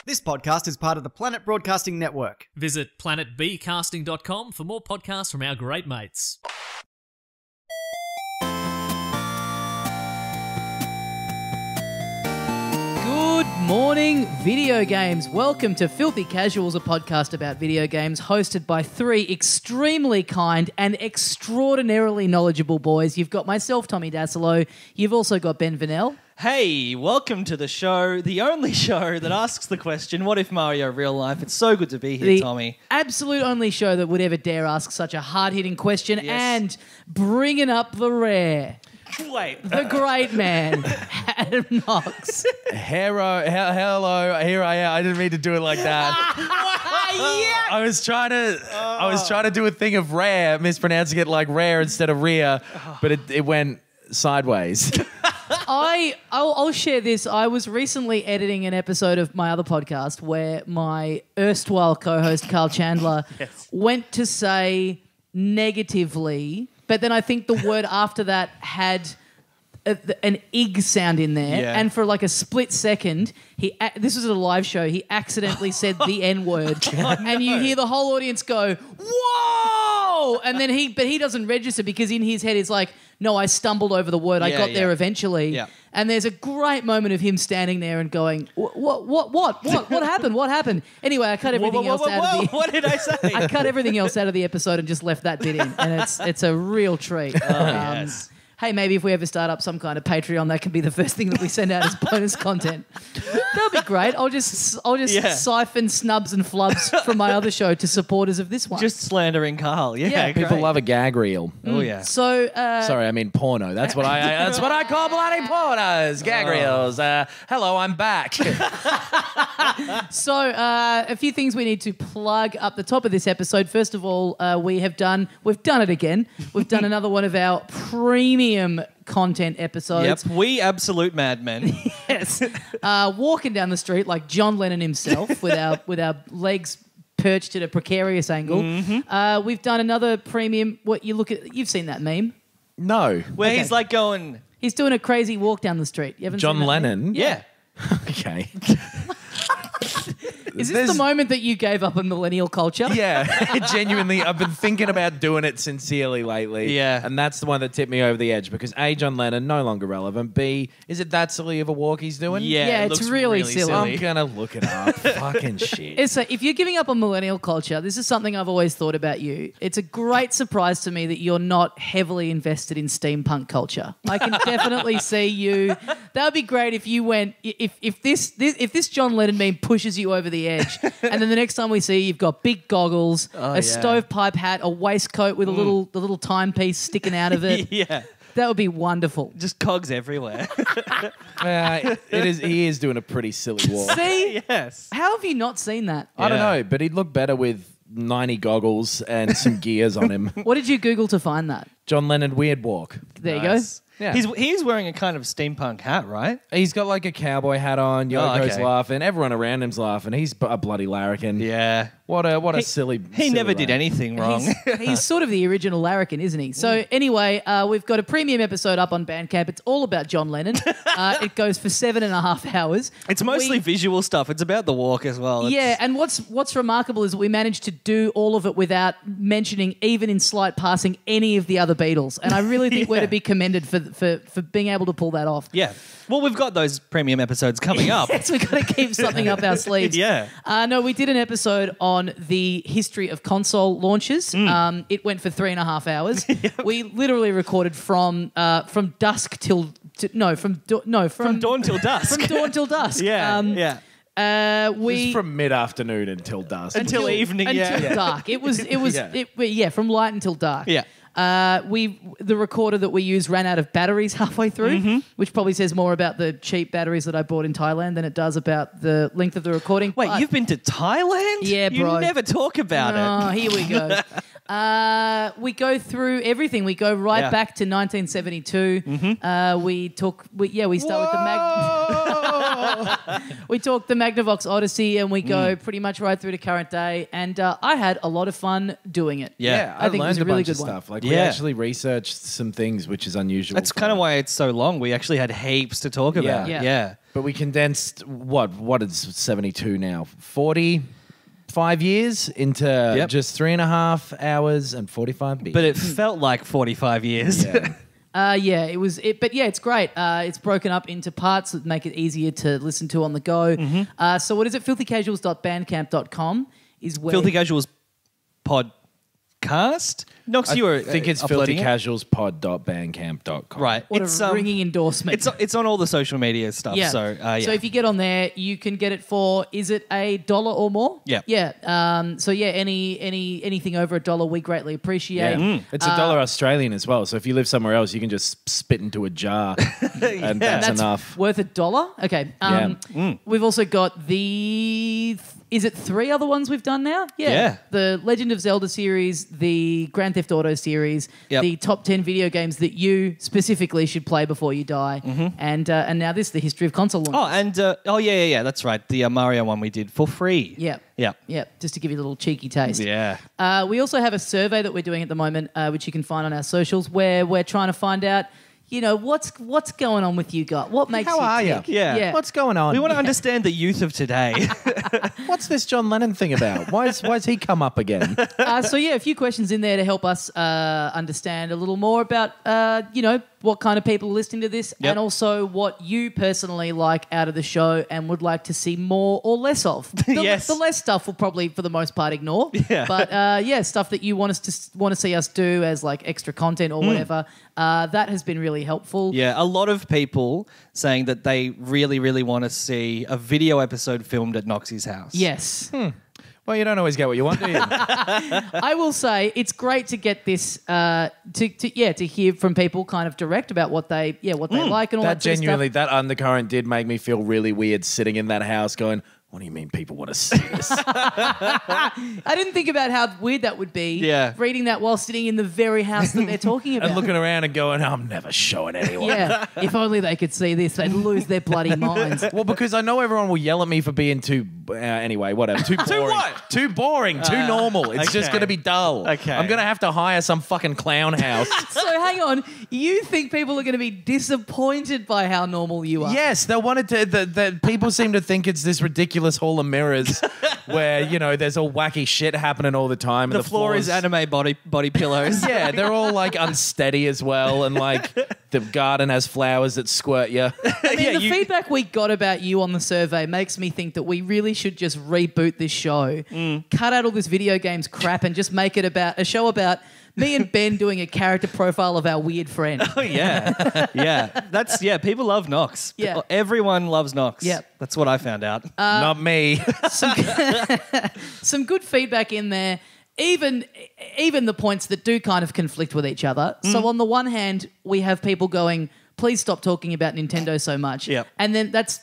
This podcast is part of the Planet Broadcasting Network. Visit planetbcasting.com for more podcasts from our great mates. Good morning, video games. Welcome to Filthy Casuals, a podcast about video games hosted by three extremely kind and extraordinarily knowledgeable boys. You've got myself, Tommy Dasilo. You've also got Ben Vanel. Hey, welcome to the show, the only show that asks the question, what if Mario real life? It's so good to be here, Tommy. Absolute only show that would ever dare ask such a hard-hitting question, Yes. and bringing up the rare, Wait. the great man, Adam Knox. Hello, here I am. I didn't mean to do it like that. I was trying to do a thing of rare, mispronouncing it like rare instead of rear, but it went sideways. I'll share this. I was recently editing an episode of my other podcast where my erstwhile co-host Carl Chandler went to say negatively, but then I think the word after that had an ig sound in there, and for like a split second, this was at a live show, he accidentally said the N-word, and you hear the whole audience go, "Whoa!" And then he doesn't register because in his head it's like, no, I stumbled over the word. I got there eventually. Yeah. And there's a great moment of him standing there and going, what happened? What happened? Anyway, I cut everything else out of the... What did I say? I cut everything else out of the episode and just left that bit in. And it's a real treat. Yes. Hey, maybe if we ever start up some kind of Patreon, that can be the first thing that we send out as bonus content. That'll be great. I'll just siphon snubs and flubs from my other show to supporters of this one. Just slandering Carl. Yeah, People love a gag reel. Oh, yeah. So, Sorry, I mean porno. That's what I call bloody pornos. Gag reels. Hello, I'm back. So, a few things we need to plug up the top of this episode. First of all, we've done it again. We've done another one of our premium content episodes. Yep, we absolute madmen. Yes. Walking down the street like John Lennon himself with our legs perched at a precarious angle. Mm-hmm. We've done another premium. You've seen that meme? No. Where he's like going... He's doing a crazy walk down the street. You haven't John seen that Lennon? meme? Yeah. Okay. Is this the moment that you gave up on millennial culture? Yeah, genuinely, I've been thinking about doing it sincerely lately. Yeah. And that's the one that tipped me over the edge because A, John Lennon, no longer relevant. B, is it that silly of a walk he's doing? Yeah, it it's looks really silly. I'm going to look it up. Fucking shit. If you're giving up on millennial culture, this is something I've always thought about you. It's a great surprise to me that you're not heavily invested in steampunk culture. I can definitely see you. That would be great if you went, if this John Lennon meme pushes you over the edge, and then the next time we see you, you've got big goggles, a stovepipe hat, a waistcoat with a little timepiece sticking out of it. Yeah. That would be wonderful. Just cogs everywhere. He is doing a pretty silly walk. See? Yes. How have you not seen that? I don't know, but he'd look better with 90 goggles and some gears on him. What did you Google to find that? John Lennon weird walk. There you Nice. go. Yeah. He's wearing a kind of steampunk hat, right? He's got like a cowboy hat on. Yoko's okay. laughing. Everyone around him's laughing. He's a bloody larrikin. Yeah. What a silly. He never did lad. anything wrong. He's sort of the original larrikin, isn't he? So anyway, we've got a premium episode up on Bandcamp. It's all about John Lennon. It goes for 7.5 hours. It's mostly visual stuff. It's about the walk as well. Yeah, and what's remarkable is we managed to do all of it without mentioning, even in slight passing, any of the other Beatles. And I really think we're to be commended for being able to pull that off. Yeah. Well, we've got those premium episodes coming up. Yes, we've got to keep something up our sleeves. Yeah. No, we did an episode on the history of console launches. It went for 3.5 hours. Yep. We literally recorded from dusk till... From dawn till dusk. From dawn till dusk. Yeah, yeah. It was from mid-afternoon until dusk. Until evening, until dark. It was from light until dark. Yeah. The recorder that we used ran out of batteries halfway through, which probably says more about the cheap batteries that I bought in Thailand than it does about the length of the recording. Wait, you've been to Thailand? Yeah, bro. You never talk about it. Oh, here we go. We go through everything. We go right back to 1972. We start with the We talk the Magnavox Odyssey, and we go pretty much right through to current day. And I had a lot of fun doing it. Yeah. I think it was a really good one. stuff. Like we Yeah. actually researched some things, which is unusual. That's kind of why it's so long. We actually had heaps to talk about. Yeah. Yeah. But we condensed what is 72 now? 45 years into just 3.5 hours and 45 beats. But it felt like 45 years. Yeah. It was. But yeah, it's great. It's broken up into parts that make it easier to listen to on the go. So what is it? filthycasuals.bandcamp.com is where Filthy Casuals podcast? Nox, you were I think it's uploading it? filthycasualspod.bandcamp.com. Right. What It's a ringing endorsement. It's on all the social media stuff. Yeah. So So if you get on there, you can get it for, is it $1 or more? Yeah. Yeah. So yeah, anything over $1 we greatly appreciate. Yeah. It's $1 Australian as well. So if you live somewhere else, you can just spit into a jar and that's enough. Worth $1? Okay. We've also got is it 3 other ones we've done now? Yeah. The Legend of Zelda series, the Grand Theft Auto series, Yep. the top 10 video games that you specifically should play before you die, and now this, the history of console launches. Oh, and yeah. That's right. The Mario one we did for free. Yeah. Yeah. Yeah, just to give you a little cheeky taste. Yeah. We also have a survey that we're doing at the moment, which you can find on our socials, where we're trying to find out, what's going on with you guys? What makes How you are you? tick? Yeah. What's going on? We want to understand the youth of today. What's this John Lennon thing about? Why's he come up again? So yeah, a few questions in there to help us understand a little more about what kind of people are listening to this, Yep. and also what you personally like out of the show and would like to see more or less of. Yes. The less stuff we'll probably, for the most part, ignore. Yeah. But stuff that you want to see us do as like extra content or whatever. That has been really helpful. Yeah, a lot of people saying that they really, really want to see a video episode filmed at Noxie's house. Yes. Well, you don't always get what you want, do you? I will say it's great to get this to hear from people kind of direct about what they like and all that, That sort of genuinely, stuff. that undercurrent did make me feel really weird sitting in that house going, what do you mean people want to see this? I didn't think about how weird that would be. Yeah. Reading that while sitting in the very house that they're talking about. And looking around and going, I'm never showing anyone. Yeah. If only they could see this, they'd lose their bloody minds. Well, because I know everyone will yell at me for being too, anyway, whatever. Too boring. what? Too boring, too normal. It's just okay. going to be dull. Okay. I'm going to have to hire some fucking clown house. So hang on, you think people are going to be disappointed by how normal you are? Yes, they wanted to. The people seem to think it's this ridiculous hall of mirrors where there's all wacky shit happening all the time. The and floor is floors- anime body pillows. Yeah, they're all like unsteady as well, and like the garden has flowers that squirt you. I mean, the feedback we got about you on the survey makes me think that we really should just reboot this show, cut out all this video games crap, and just make it about a show about me and Ben doing a character profile of our weird friend. Oh, yeah. Yeah. People love Nox. Yeah. Everyone loves Nox. Yeah. That's what I found out. Not me. Some good feedback in there. Even the points that do kind of conflict with each other. So on the one hand, we have people going, please stop talking about Nintendo so much. Yep. And then that's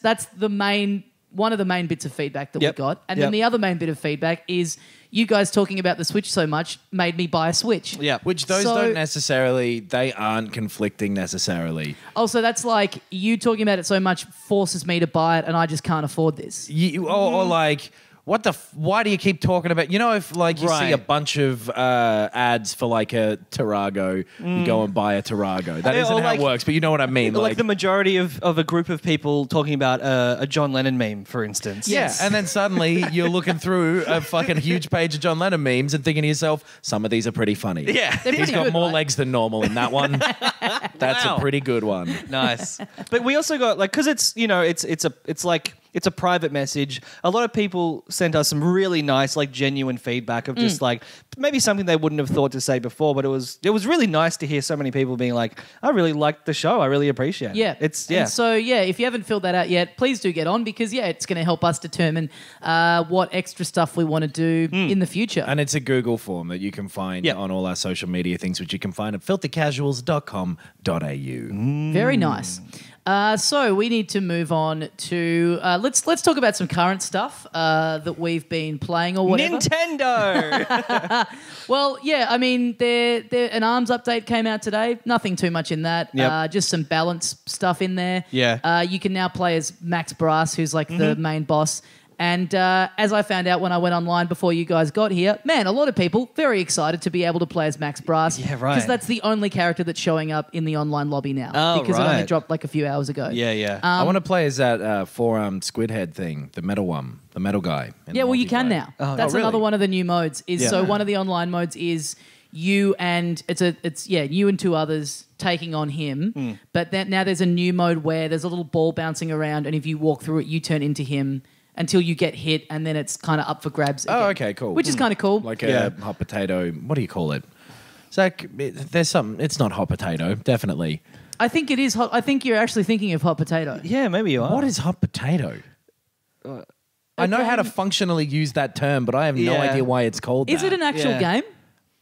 one of the main bits of feedback that we got. And then the other main bit of feedback is you guys talking about the Switch so much made me buy a Switch. Yeah. Which those don't necessarily, they aren't conflicting necessarily. Also, that's like you talking about it so much forces me to buy it and I just can't afford this. Or like, why do you keep talking about, if like you see a bunch of ads for like a Tarago, you go and buy a Tarago. That isn't how it works, but you know what I mean. Like the majority of a group of people talking about a John Lennon meme, for instance. Yes. Yeah, and then suddenly you're looking through a fucking huge page of John Lennon memes and thinking to yourself, some of these are pretty funny. Yeah. They're He's pretty got good, more right? legs than normal in that one. That's Wow. a pretty good one. Nice. But we also got because it's it's a private message. A lot of people sent us some really nice, like genuine feedback of just like maybe something they wouldn't have thought to say before, but it was really nice to hear so many people being like, I really liked the show. I really appreciate it. Yeah. And so, if you haven't filled that out yet, please do get on because, it's going to help us determine what extra stuff we want to do in the future. And it's a Google form that you can find on all our social media things, which you can find at filthycasuals.com.au. Very nice. So we need to move on to let's talk about some current stuff that we've been playing or whatever. Nintendo. Well, yeah, I mean, an ARMS update came out today. Nothing too much in that. Yep. Just some balance stuff in there. Yeah. You can now play as Max Brass, who's like the main boss. And as I found out when I went online before you guys got here, man, a lot of people very excited to be able to play as Max Brass. Yeah, right. Because that's the only character that's showing up in the online lobby now. Oh, because it only right. dropped like a few hours ago. Yeah. I want to play as that four-armed squid head thing, the metal one, the metal guy. Yeah, well, you can now. That's really? another one of the new modes. So one of the online modes is you and you and two others taking on him. But now there's a new mode where there's a little ball bouncing around, and if you walk through it, you turn into him until you get hit, and then it's kind of up for grabs again. Oh, okay, cool. Which is kind of cool. Like a hot potato. What do you call it? Zach, there's something. It's not hot potato, definitely. I think it is hot. I think you're actually thinking of hot potato. Yeah, maybe you are. What is hot potato? I know how to functionally use that term, but I have no idea why it's called Is that. it an actual Yeah. game?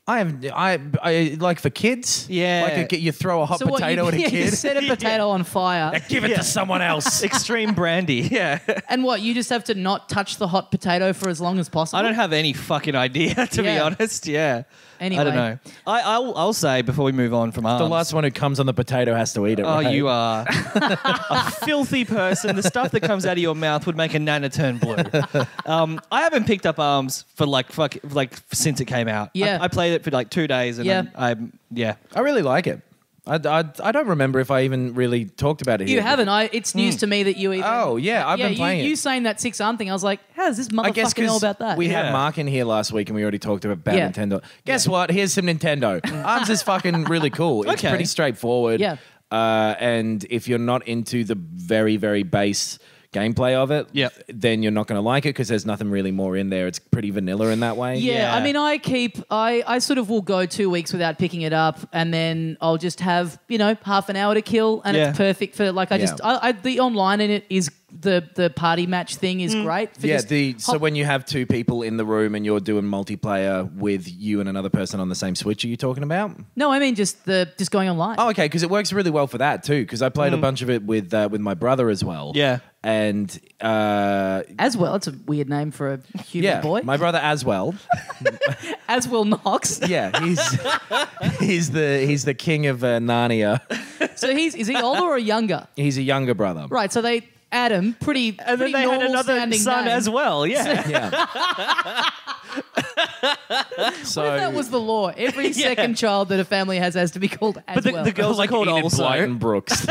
I like for kids. Yeah. like you throw a hot So what, potato at a you kid. set a potato on fire, Give it to someone else. Extreme brandy. Yeah. and what, you just have to not touch the hot potato for as long as possible? I don't have any fucking idea, to be Yeah. honest. Yeah. Anyway. I don't know. I'll say before we move on from ARMS. The last one who comes on the potato has to eat it. Oh, right? you are a filthy person. The stuff that comes out of your mouth would make a nana turn blue. I haven't picked up ARMS for like since it came out. Yeah. I played it for like 2 days, and Yeah. I really like it. I don't remember if I even really talked about it here. You haven't. It's news to me that you even... Oh, yeah, I've been playing it. You saying that 6-arm thing, I was like, how does this I guess motherfucker know about that? we Yeah. had Mark in here last week and we already talked about bad Yeah. Nintendo. Guess what? Here's some Nintendo. ARMS is fucking really cool. It's Okay. pretty straightforward. Yeah. And if you're not into the very, very base gameplay of it, Yep. then you're not going to like it because there's nothing really more in there. It's pretty vanilla in that way. Yeah, I mean, I sort of will go 2 weeks without picking it up, and then I'll just have, half an hour to kill, and Yeah. it's perfect for, like, the online in it is, the party match thing is great. For Yeah, just so when you have two people in the room and you're doing multiplayer with you and another person on the same Switch, are you talking about? No, I mean just going online. Oh, okay, because it works really well for that too. Because I played a bunch of it with my brother as well. Yeah. And As well, it's a weird name for a human boy. my brother as well. As well Knox. Yeah, he's the king of Narnia. So is he older or younger? He's a younger brother. Right, so Adam, pretty And then they had another sounding son name. as well. Yeah. Yeah. So What if that was the law? Every second child that a family has to be called as But the, well. the girls are called Enid also. Blyton Brooks.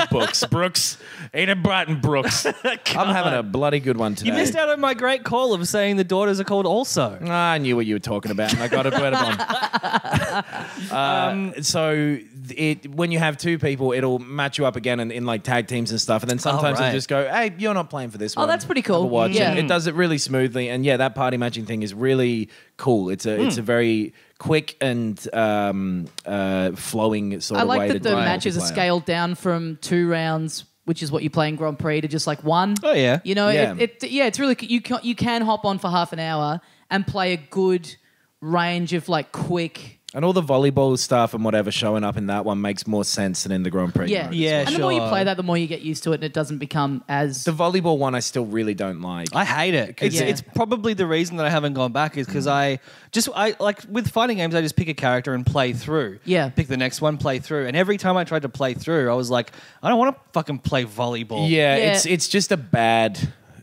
Enid Blyton Brooks. I'm having a bloody good one today. You missed out on my great call of saying the daughters are called also. I knew what you were talking about, and I got it on. So when you have two people, it'll match you up again in like tag teams and stuff, and then sometimes right. it'll just go, "Hey, you're not playing for this one." that's pretty cool. Have a watch. Yeah. And it does it really smoothly, and yeah, that party matching thing is really cool. It's a very quick and flowing sort I of way like to that the do matches are multiplayer. scaled down from 2 rounds, which is what you play in Grand Prix, to just like 1. Oh, yeah. Yeah. It's really you can hop on for half an hour and play a good range of like quick. And all the volleyball stuff and whatever showing up in that one makes more sense than in the Grand Prix. Yeah, mode as Yeah, well. And the more you sure. play that, the more you get used to it, and it doesn't become as. The volleyball one I still really don't like. I hate it. It's probably the reason that I haven't gone back is because I like with fighting games, I just pick a character and play through. Yeah. Pick the next one, play through. And every time I tried to play through, I was like, I don't want to fucking play volleyball. Yeah, Yeah. it's just a bad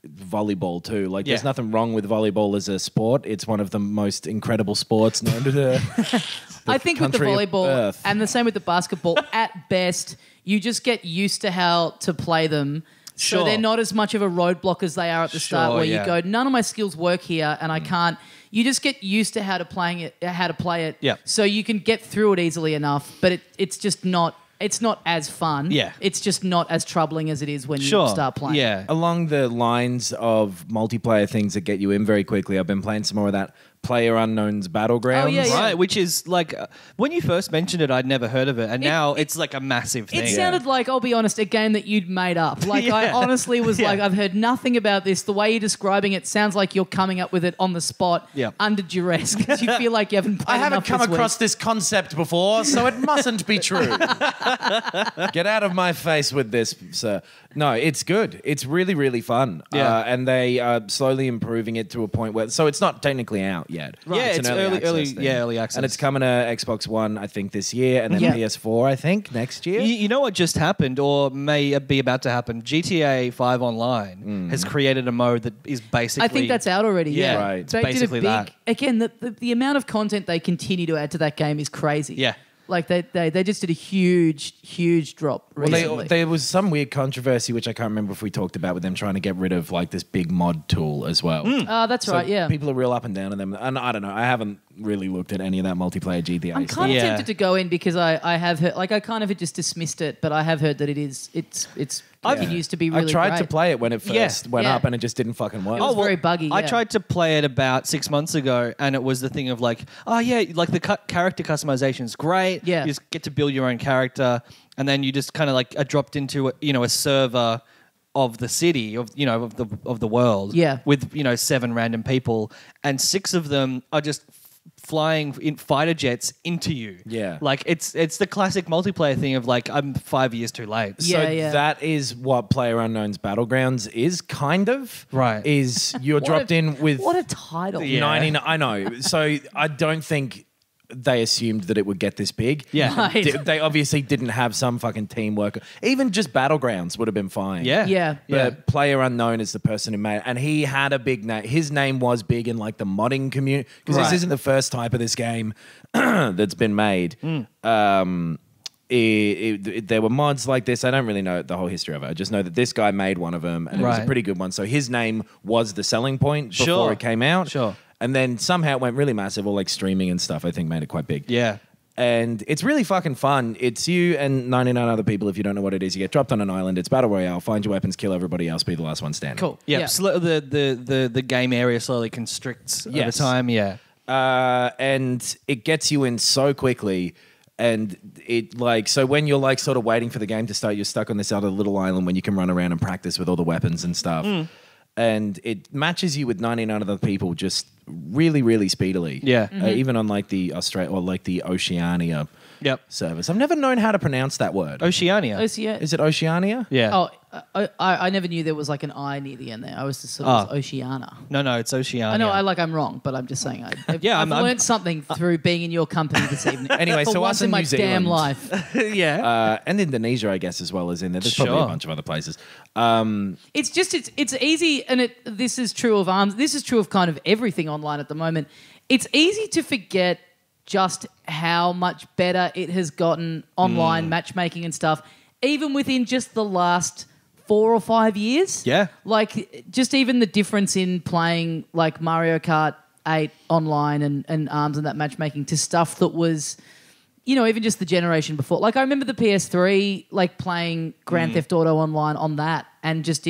volleyball too. Like there's Yeah. nothing wrong with volleyball as a sport. It's one of the most incredible sports known to the I think with the country of volleyball Earth. and the same with the basketball, at best, you just get used to how to play them. Sure. So they're not as much of a roadblock as they are at the start, Sure, where yeah. you go, none of my skills work here, and I can't. You just get used to how to play it. Yeah. So you can get through it easily enough, but it's just not. It's not as fun. Yeah. It's just not as troubling as it is when Sure. you start playing. Yeah. along the lines of multiplayer things that get you in very quickly. I've been playing some more of that Player Unknown's Battlegrounds. Oh, yeah, yeah. Right, which is like when you first mentioned it, I'd never heard of it, and now it's like a massive thing. It sounded like, I'll be honest, a game that you'd made up. Like, I Yeah. honestly was Yeah. like, I've heard nothing about this. The way you're describing it sounds like you're coming up with it on the spot, Yeah. under duress, because you feel like you haven't played I haven't enough come this week. across this concept before, so it mustn't be true. Get out of my face with this, sir. No, it's good. It's really, really fun. Yeah. And they are slowly improving it to a point where... So it's not technically out out yet. Yeah, it's an early access thing. early access. And it's coming to Xbox One, I think, this year, and then Yeah. PS4, I think, next year. You know what just happened, or may be about to happen? GTA 5 Online has created a mode that is basically. I think that's out already. Yeah, Yeah, right. it's They did a basically big, that. Again, the amount of content they continue to add to that game is crazy. Yeah. Like they just did a huge drop recently. There was some weird controversy, which I can't remember if we talked about, with them trying to get rid of like this big mod tool as well. That's So right. Yeah. people are real up and down on them, and I don't know. I haven't really looked at any of that multiplayer GTA I'm stuff. kind of Yeah. tempted to go in because I have heard, like I kind of had just dismissed it, but I have heard that it's continues to be really I tried great. to play it when it first went Yeah. up, and it just didn't fucking work. It was very buggy. I yeah. tried to play it about 6 months ago, and it was the thing of like, oh yeah, like the character customization is great. Yeah. You just get to build your own character, and then you just kind of like are dropped into a server of the city of the world. Yeah. With 7 random people, and 6 of them are just flying in fighter jets into you. Yeah. Like it's the classic multiplayer thing of like, I'm 5 years too late. Yeah. So that is what PlayerUnknown's Battlegrounds is, kind of. Right. Is you're dropped in with what a title. Yeah. 99. I know. So I don't think they assumed that it would get this big. Yeah. Right. They obviously didn't have some fucking teamwork. Even just Battlegrounds would have been fine. Yeah. Yeah. But PlayerUnknown is the person who made it. And he had a big name. His name was big in like the modding community. Because Right. this isn't the first type of this game that's been made. There were mods like this. I don't really know the whole history of it. I just know that this guy made one of them, and it was a Right. pretty good one. So his name was the selling point before Sure. it came out. Sure. And then somehow it went really massive, or like streaming and stuff, I think made it quite big. Yeah. And it's really fucking fun. It's you and 99 other people. If you don't know what it is, you get dropped on an island. It's Battle Royale. Find your weapons, kill everybody else, be the last one standing. Cool. Yeah, Yeah. the game area slowly constricts over Yes. time. Yeah, And it gets you in so quickly. And it like, so when you're like sort of waiting for the game to start, you're stuck on this other little island when you can run around and practice with all the weapons and stuff. And it matches you with 99 other people just really, really speedily. Yeah. Even on like the Australia or like the Oceania Yep. service. I've never known how to pronounce that word. Oceania. Oceania. Is it Oceania? Yeah. Oh, I never knew there was like an I near the end there. I was just sort of Oceania. No, it's Oceania. I know I'm wrong, but I'm just saying I've I'm- learned something through being in your company this evening. Anyway, For so once us in in my New damn Zealand. life. yeah. And Indonesia, I guess, as well as in there. There's probably a Sure. bunch of other places. It's just it's easy, and this is true of ARMS. This is true of kind of everything online at the moment. It's easy to forget just how much better it has gotten online matchmaking and stuff, even within just the last 4 or 5 years. Yeah. Like just even the difference in playing like Mario Kart 8 online and ARMS and that matchmaking to stuff that was, even just the generation before. Like I remember the PS3, like playing Grand Theft Auto online on that, and just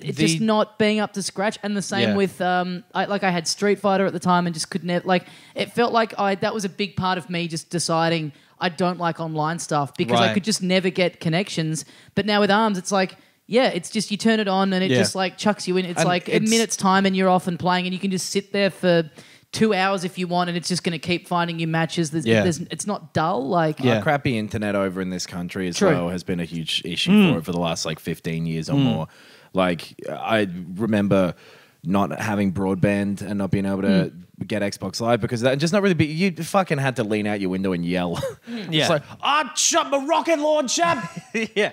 just not being up to scratch. And the same Yeah. with I had Street Fighter at the time and just could never, like, it felt like that was a big part of me just deciding I don't like online stuff because I Right. could just never get connections. But now with ARMS, it's like, yeah, it's just you turn it on and it Yeah. just like chucks you in. It's And like a it's- minute's time and you're off and playing, and you can just sit there for 2 hours if you want, and it's just going to keep finding you matches. It's not dull. Like, Yeah. Crappy internet over in this country as True. well has been a huge issue for the last like 15 years or more. Like I remember not having broadband and not being able to get Xbox Live because that just not really you fucking had to lean out your window and yell. Yeah. It's like, shut my rocket launcher. yeah.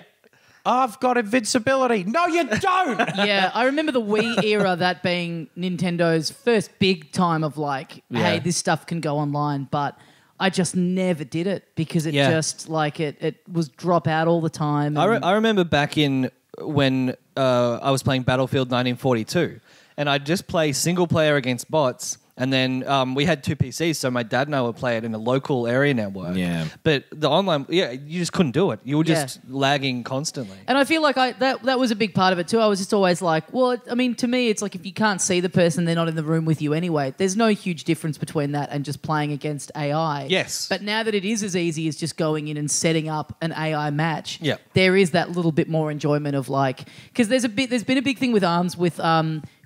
I've got invincibility. No, you don't. yeah, I remember the Wii era, that being Nintendo's first big time of like, hey, this stuff can go online, but I just never did it because it just like it was drop out all the time. I remember back in when I was playing Battlefield 1942, and I'd just play single player against bots. And then we had 2 PCs, so my dad and I would play it in a local area network. Yeah. But the online, you just couldn't do it. You were just lagging constantly. And I feel like that was a big part of it too. I was just always like, well, I mean, to me, it's like if you can't see the person, they're not in the room with you anyway. There's no huge difference between that and just playing against AI. Yes. But now that it is as easy as just going in and setting up an AI match, Yeah. there is that little bit more enjoyment of like, because there's been a big thing with ARMS with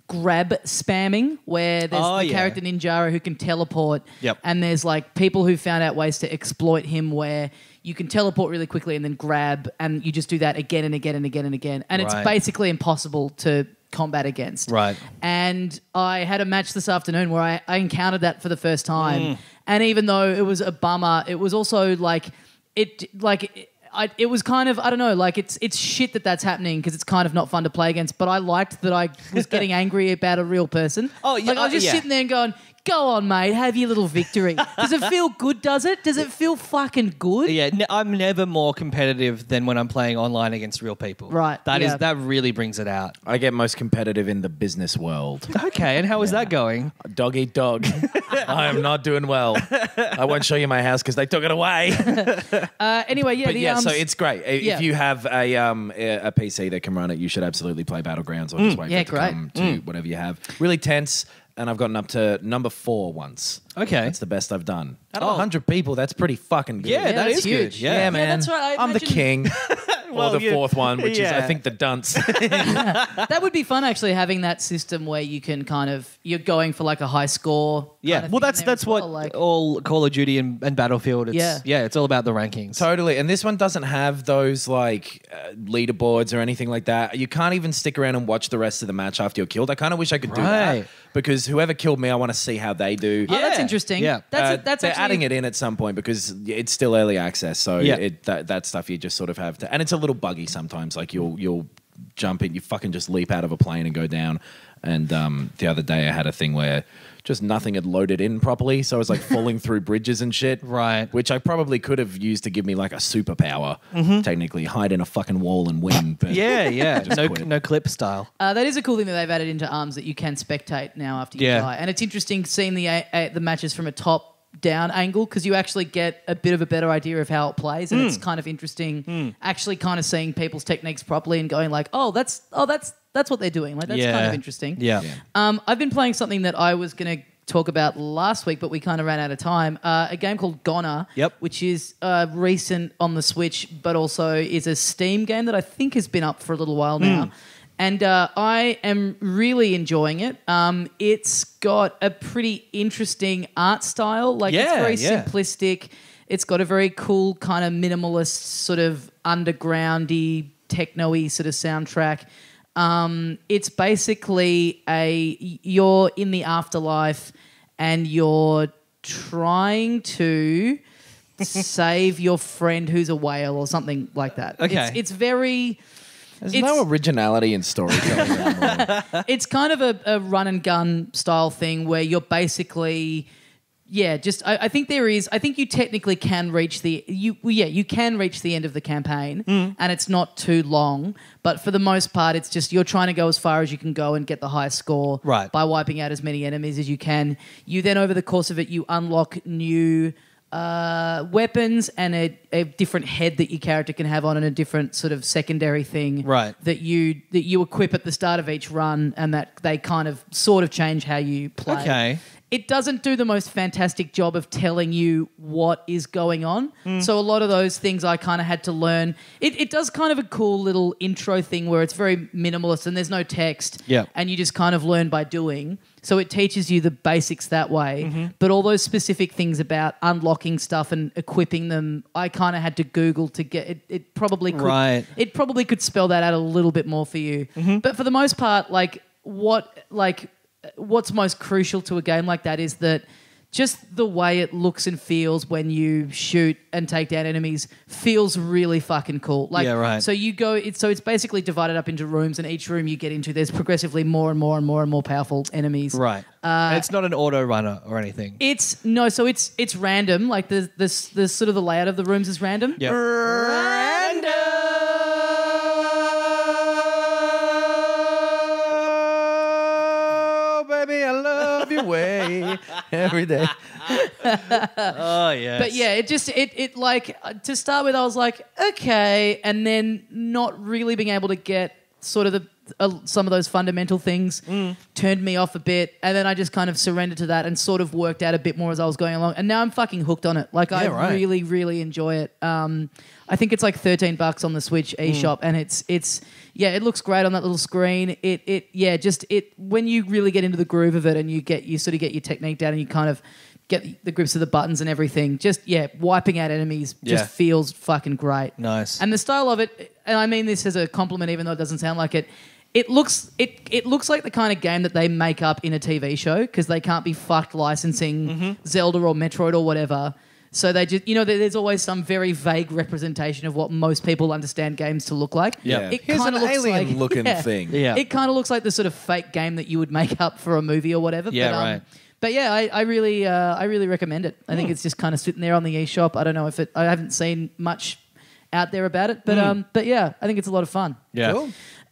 grab spamming, where there's the character Ninjara who can teleport, Yep. and there's like people who found out ways to exploit him where you can teleport really quickly and then grab, and you just do that again and again and again and again, and it's Right. basically impossible to combat against. Right. And I had a match this afternoon where I encountered that for the first time. And even though it was a bummer, it was also like it was kind of, I don't know, like it's shit that's happening because it's kind of not fun to play against. But I liked that I was getting angry about a real person. Oh, yeah, like I was just sitting there and going, go on, mate, have your little victory. Does it feel good, does it? Does it feel fucking good? Yeah, I'm never more competitive than when I'm playing online against real people. Right, That really brings it out. I get most competitive in the business world. Okay, and how is that going? Dog eat dog. I am not doing well. I won't show you my house because they took it away. Anyway, yeah. But so it's great. yeah. If you have a PC that can run it, you should absolutely play Battlegrounds or just wait for it to come to whatever you have. Really tense. And I've gotten up to number 4 once. Okay. That's the best I've done. Out of 100 people, that's pretty fucking good. Yeah, that that's is huge. good. Yeah, man. that's right. I I'm the imagine- king. Or the fourth one, which is, I think, the dunce. That would be fun, actually, having that system where you can kind of, you're going for like a high score. Yeah, kind of well, thing that's there as what like, all Call of Duty and Battlefield. It's all about the rankings. Totally. And this one doesn't have those like leaderboards or anything like that. You can't even stick around and watch the rest of the match after you're killed. I kind of wish I could do that Right. because whoever killed me, I want to see how they do. Oh, that's interesting. Yeah. That's they're actually, adding it in at some point because it's still early access. So Yeah. that stuff you just sort of have to, and it's a little buggy sometimes. Like you'll jump in, you fucking just leap out of a plane and go down. And the other day I had a thing where just nothing had loaded in properly, so I was like falling through bridges and shit. Right. Which I probably could have used to give me like a superpower. Technically, hide in a fucking wall and win. But Yeah. just quit. No clip style. that is a cool thing that they've added into ARMS, that you can spectate now after you Yeah. die. And it's interesting seeing the matches from a top-down angle because you actually get a bit of a better idea of how it plays, and it's kind of interesting actually kind of seeing people's techniques properly and going like, that's what they're doing. Like that's kind of interesting. Yeah. I've been playing something that I was going to talk about last week, but we kind of ran out of time. A game called GoNNER, which is recent on the Switch, but also is a Steam game that I think has been up for a little while now. And I am really enjoying it. It's got a pretty interesting art style. Like it's very simplistic. It's got a very cool kind of minimalist sort of undergroundy, techno-y sort of soundtrack. It's basically you're in the afterlife and you're trying to save your friend who's a whale or something like that. Okay. It's very... There's no originality in storytelling anymore. It's kind of a run and gun style thing where you're basically... Yeah, I think there is. I think you technically can reach you can reach the end of the campaign, and it's not too long. But for the most part, it's just you're trying to go as far as you can go and get the highest score by wiping out as many enemies as you can. You then, over the course of it, you unlock new weapons and a different head that your character can have on, and a different sort of secondary thing that you equip at the start of each run, and that they kind of sort of change how you play. Okay. It doesn't do the most fantastic job of telling you what is going on. So a lot of those things I kind of had to learn. It does kind of a cool little intro thing where it's very minimalist and there's no text. Yep. And you just kind of learn by doing. So it teaches you the basics that way. But all those specific things about unlocking stuff and equipping them, I kind of had to Google to get it. It probably could. It probably could spell that out a little bit more for you. But for the most part, what's most crucial to a game like that is that just the way it looks and feels when you shoot and take down enemies feels really fucking cool. So you go. It's basically divided up into rooms, and each room you get into, there's progressively more and more and more and more powerful enemies. Right. And it's not an auto runner or anything. It's random. Like the sort of the layout of the rooms is random. Yeah. Random. Baby, I love your way every day. Oh yeah. But yeah, it like to start with, I was like, okay, and then not really being able to get sort of some of those fundamental things turned me off a bit, and then I just kind of surrendered to that and sort of worked out a bit more as I was going along, and now I'm fucking hooked on it. Like I really, really enjoy it. I think it's like $13 on the Switch eShop, and it's it looks great on that little screen. When you really get into the groove of it and you sort of get your technique down and you kind of get the grips of the buttons and everything, wiping out enemies just feels fucking great. Nice. And the style of it, and I mean this as a compliment even though it doesn't sound like it, It looks like the kind of game that they make up in a TV show because they can't be fucked licensing Zelda or Metroid or whatever. So they just, there's always some very vague representation of what most people understand games to look like. Yeah. It Here's kinda an looks alien-looking thing. Yeah. It kind of looks like the sort of fake game that you would make up for a movie or whatever. Yeah, but, right. But yeah, I really recommend it. I think it's just kind of sitting there on the eShop. I don't know if I haven't seen much out there about it, but yeah, I think it's a lot of fun. Yeah. Cool.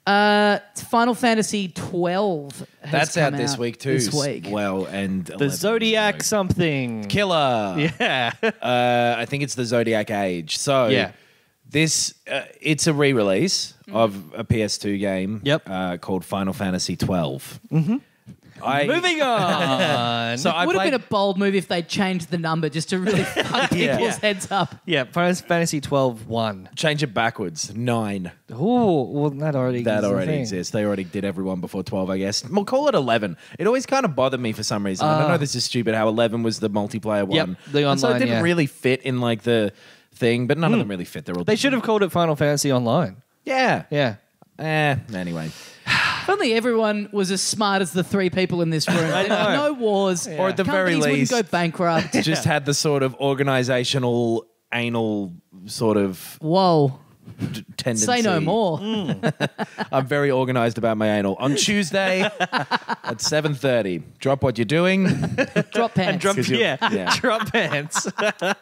Final Fantasy XII. That's out this week too. This week. Well, and The 11, Zodiac something. Killer. Yeah. I think it's the Zodiac Age. So Yeah. this it's a re-release of a PS2 game. Yep. Called Final Fantasy XII. Mm-hmm. Moving on. So I Would have played, been a bold move if they changed the number just to really fuck people's heads up. yeah, Final Fantasy 12 1. change it backwards. 9. Oh, well, that already Exists. They already did everyone before 12, I guess. We'll call it 11. It always kind of bothered me for some reason. I know this is stupid how 11 was the multiplayer one. Yep, the And so it online, didn't yeah. really fit in like the thing, but none of them really fit. They're all They should have called it Final Fantasy Online. Yeah. Yeah. Anyway. If only everyone was as smart as the three people in this room. There'd be no wars. Or at the very Companies least- wouldn't go bankrupt. Just had the sort of organizational anal sort of Whoa. tendency. Say no more. I'm very organized about my anal. On Tuesday at 7:30, drop what you're doing. Drop pants. Drop, 'Cause you- yeah. drop pants. A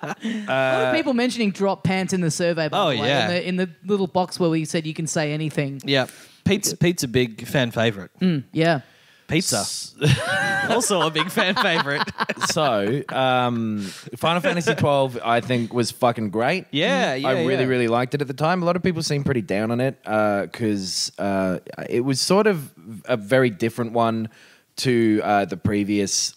lot of people mentioning drop pants in the survey, by Oh, the way. yeah. In the little box where we said you can say anything. Yeah. Pete's a big fan favorite. Yeah. Pizza. Also a big fan favorite. So, Final Fantasy XII, I think, was fucking great. Yeah, I really liked it at the time. A lot of people seem pretty down on it because it was sort of a very different one to the previous,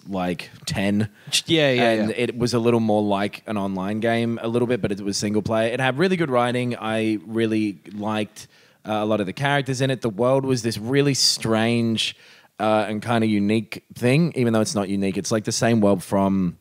10. And it was a little more like an online game a little bit, but it was single player. It had really good writing. I really liked a lot of the characters in it. The world was this really strange and kind of unique thing, even though it's not unique. It's like the same world from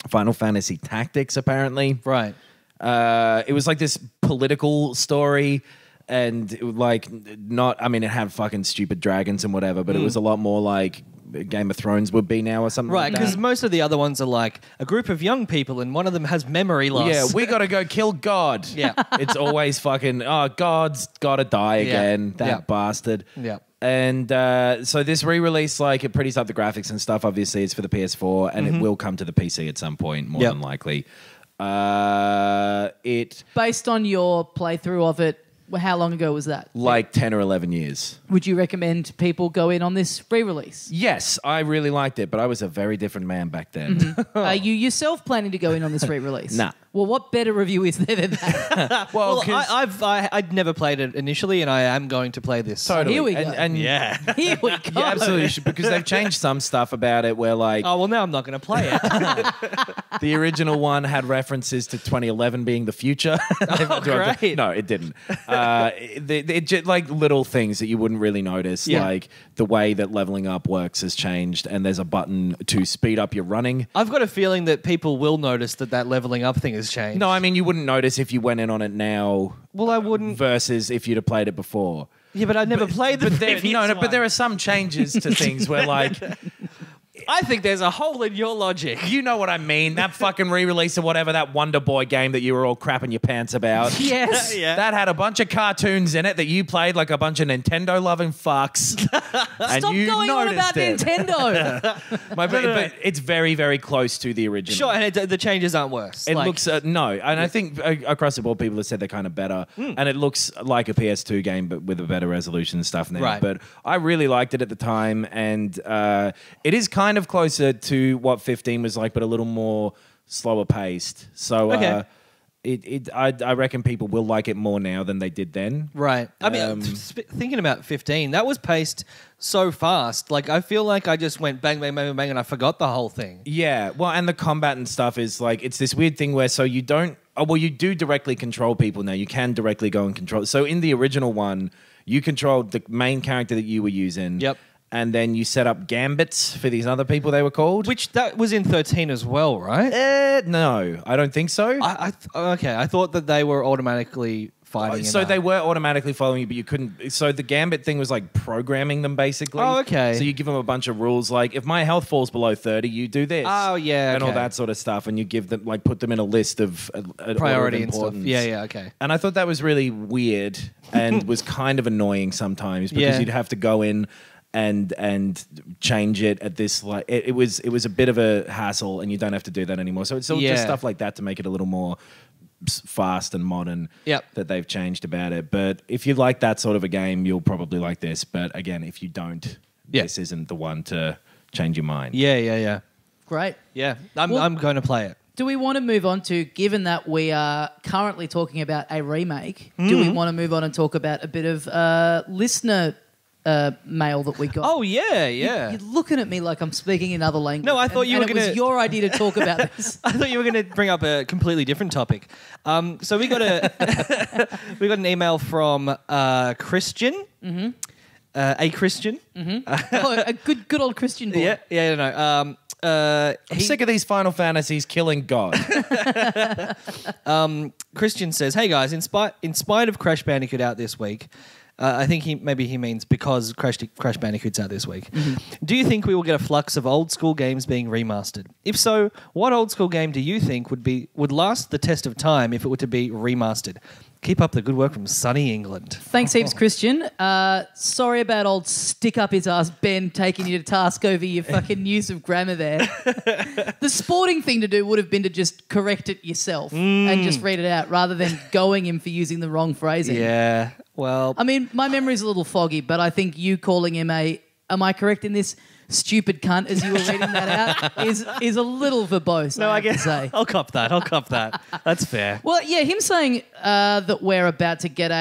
Final Fantasy Tactics, apparently. Right. It was like this political story, and it was it had fucking stupid dragons and whatever, but it was a lot more like Game of Thrones would be now or something Right, like that. because most of the other ones are like a group of young people and one of them has memory loss. Yeah, we got to go kill God. Yeah. It's always fucking, God's got to die again, that Yeah. bastard. Yeah. And so this re-release, it pretties up the graphics and stuff. Obviously, it's for the PS4, and it will come to the PC at some point, more than likely. Based on your playthrough of it, how long ago was that? 10 or 11 years. Would you recommend people go in on this re-release? Yes, I really liked it, but I was a very different man back then. Are you yourself planning to go in on this re-release? Nah. Well, what better review is there than that? Well, 'cause- I'd never played it initially, and I am going to play this. Totally. Here we go. And Yeah. Here we go. you absolutely should, because they've changed some stuff about it where, Oh, well, now I'm not going to play it. the original one had references to 2011 being the future. great. No, it didn't. It just little things that you wouldn't really notice, Yeah. like the way that leveling up works has changed, and there's a button to speed up your running. I've got a feeling that people will notice that leveling up thing has changed. No, I mean, you wouldn't notice if you went in on it now Well, I wouldn't. versus if you'd have played it before. Yeah, but I never played the previous one. But there are some changes to things where, I think there's a hole in your logic. you know what I mean. That fucking re-release of whatever, that Wonder Boy game that you were all crapping your pants about. Yes. Yeah. That had a bunch of cartoons in it that you played like a bunch of Nintendo-loving fucks. And Stop you going on about noticed it. Nintendo. But it's very, very close to the original. Sure, and the changes aren't worse. It looks no, and I think across the board people have said they're kind of better, and it looks like a PS2 game but with a better resolution and stuff now. Right. But I really liked it at the time, and it is kind of closer to what 15 was like, but a little more slower paced. So Okay. I reckon people will like it more now than they did then. Right. I mean, thinking about 15, that was paced so fast. I feel like I just went bang, bang, bang, bang, and I forgot the whole thing. Yeah, well, and the combat and stuff is it's this weird thing where you don't. Oh, well, you do directly control people now. You can directly go and control. So in the original one, you controlled the main character that you were using. Yep. And then you set up gambits for these other people they were called. Which that was in 13 as well, right? No, I don't think so. Okay, I thought that they were automatically fighting. So they were automatically following you, but you couldn't. So the Gambit thing was like programming them basically. Oh, okay. So you give them a bunch of rules like if my health falls below 30, you do this. Oh, yeah, and all okay. that sort of stuff, and you give them like put them in a list of priority order of and stuff. importance. Yeah, okay. And I thought that was really weird and was kind of annoying sometimes because you'd have to go in and change it at this like it was a bit of a hassle, and you don't have to do that anymore. So it's all just stuff like that to make it a little more fast and modern that they've changed about it. But if you like that sort of a game, you'll probably like this. But again, if you don't, this isn't the one to change your mind. Yeah. Great. Yeah, I'm going to play it. Do we want to move on to, given that we are currently talking about a remake, do we want to move on and talk about a bit of listener mail that we got? Oh, yeah. You're looking at me like I'm speaking in other language. No, I thought you were going to... It was your idea to talk about this. I thought you were going to bring up a completely different topic. So we got an email from Christian. Mm-hmm. A Christian. Mm-hmm. A good old Christian boy. No. I'm sick of these Final Fantasies killing God. Christian says, "Hey guys, in spite of Crash Bandicoot out this week, I think he means because Crash Bandicoot's out this week. Mm-hmm. Do you think we will get a flux of old school games being remastered? If so, what old school game do you think would last the test of time if it were to be remastered? Keep up the good work from sunny England." Thanks heaps, Christian. Sorry about old stick-up-his-ass Ben taking you to task over your fucking use of grammar there. The sporting thing to do would have been to just correct it yourself and just read it out rather than going him for using the wrong phrasing. Yeah, well... I mean, my memory's a little foggy, but I think you calling him am I correct in this, stupid cunt as you were reading that out is a little verbose. No, I guess. guess I'll cop that. That's fair. Well, yeah, him saying that we're about to get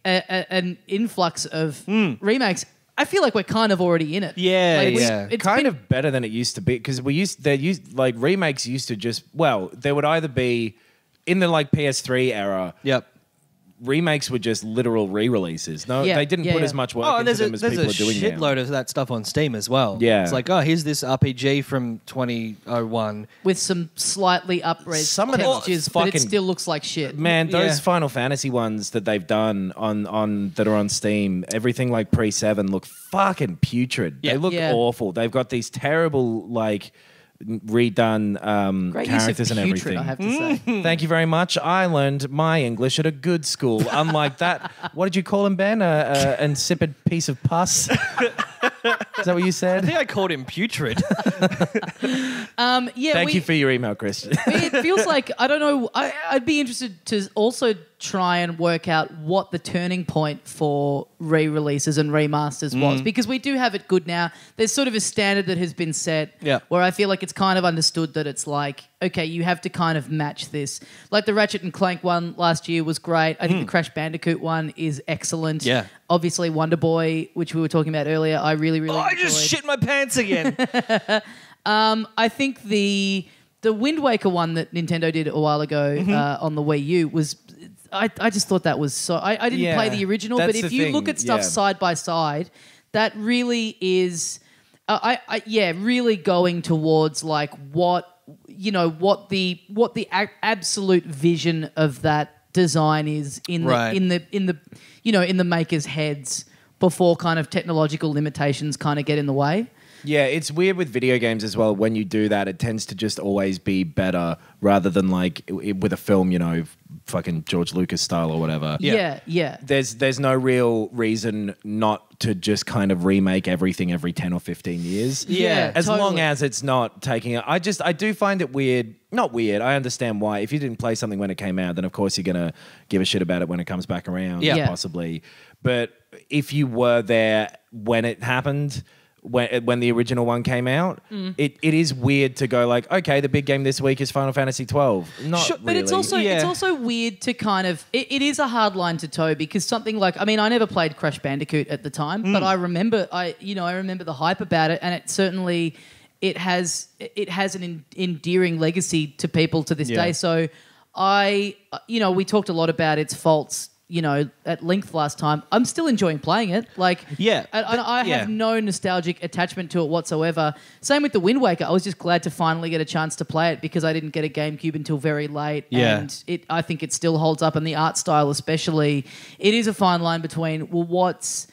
an influx of remakes. I feel like we're kind of already in it. Yeah, It's kind of better than it used to be because remakes used to just there would either be in the like PS3 era. Yep. Remakes were just literal re-releases. No, they didn't put as much work into them as people are doing now. There's a shitload of that stuff on Steam as well. Yeah. It's like, here's this RPG from 2001. With some slightly up-res textures, but it still looks like shit. Man, those Final Fantasy ones that they've done that are on Steam, everything like pre-7 look fucking putrid. Yeah. They look awful. They've got these terrible like... redone characters and everything. I have to say. Thank you very much. I learned my English at a good school. Unlike that, what did you call him, Ben? An insipid piece of pus? Is that what you said? I think I called him putrid. Thank you for your email, Christian. It feels like, I don't know, I'd be interested to also try and work out what the turning point for re-releases and remasters was, because we do have it good now. There's sort of a standard that has been set where I feel like it's kind of understood that it's like, okay, you have to kind of match this. Like the Ratchet and Clank one last year was great. I think the Crash Bandicoot one is excellent. Yeah. Obviously Wonder Boy, which we were talking about earlier, I really enjoyed. I just shit my pants again. I think the Wind Waker one that Nintendo did a while ago on the Wii U was... I just thought that was so... I didn't play the original, but if you look at stuff side by side, that really is... really going towards like what the absolute vision of that design is in the makers' heads before kind of technological limitations kind of get in the way. Yeah, it's weird with video games as well. When you do that, it tends to just always be better rather than like with a film, fucking George Lucas style or whatever. Yeah. There's no real reason not to just kind of remake everything every 10 or 15 years. Yeah, as totally. long as it's not taking it. I do find it weird. Not weird. I understand why. If you didn't play something when it came out, then of course you're going to give a shit about it when it comes back around, possibly. But if you were there when it happened... When the original one came out, it is weird to go like, okay, the big game this week is Final Fantasy XII. Not but really. it's also weird to kind of... It is a hard line to toe because something like... I mean, I never played Crash Bandicoot at the time, but I remember the hype about it, and it certainly... It has an endearing legacy to people to this day. So we talked a lot about its faults, at length last time. I'm still enjoying playing it. Like, Yeah, I have no nostalgic attachment to it whatsoever. Same with the Wind Waker. I was just glad to finally get a chance to play it because I didn't get a GameCube until very late. Yeah. And I think it still holds up, and the art style especially. It is a fine line between what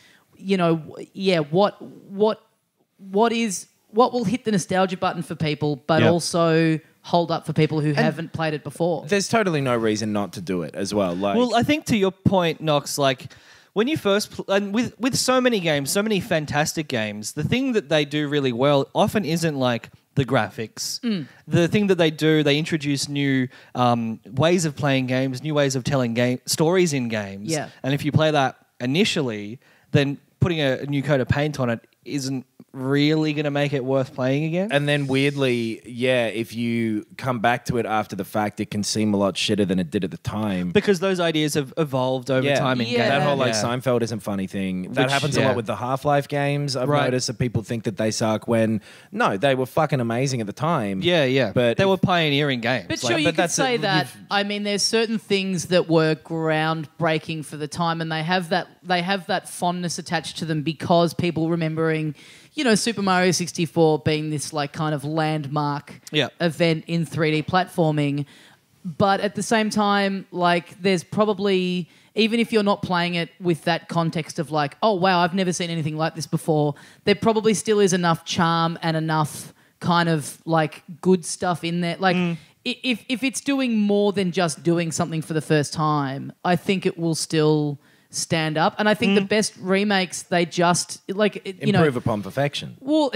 will hit the nostalgia button for people, but also hold up for people who haven't played it before. There's totally no reason not to do it as well. Like, well, I think to your point, Knox, like when you first and with so many games, so many fantastic games, the thing that they do really well often isn't like the graphics. The thing that they introduce new ways of playing games, new ways of telling stories in games. Yeah. And if you play that initially, then putting a new coat of paint on it isn't really going to make it worth playing again. and then weirdly, if you come back to it after the fact, it can seem a lot shitter than it did at the time. Because those ideas have evolved over time in Yeah. games. That whole Yeah. Seinfeld isn't funny thing. That Which- happens a lot with the Half-Life games. I've Right. noticed that people think that they suck when no, they were fucking amazing at the time. Yeah. But they were pioneering games. But Like, sure, you but could that's say it. that. I mean, there's certain things that were groundbreaking for the time, and they have that fondness attached to them because people remembering, Super Mario 64 being this like kind of landmark event in 3D platforming. But at the same time, like there's probably, even if you're not playing it with that context of like, oh wow, I've never seen anything like this before, there probably still is enough charm and enough kind of like good stuff in there. Like if it's doing more than just doing something for the first time, I think it will still stand up. And I think the best remakes, they just like improve upon perfection. well,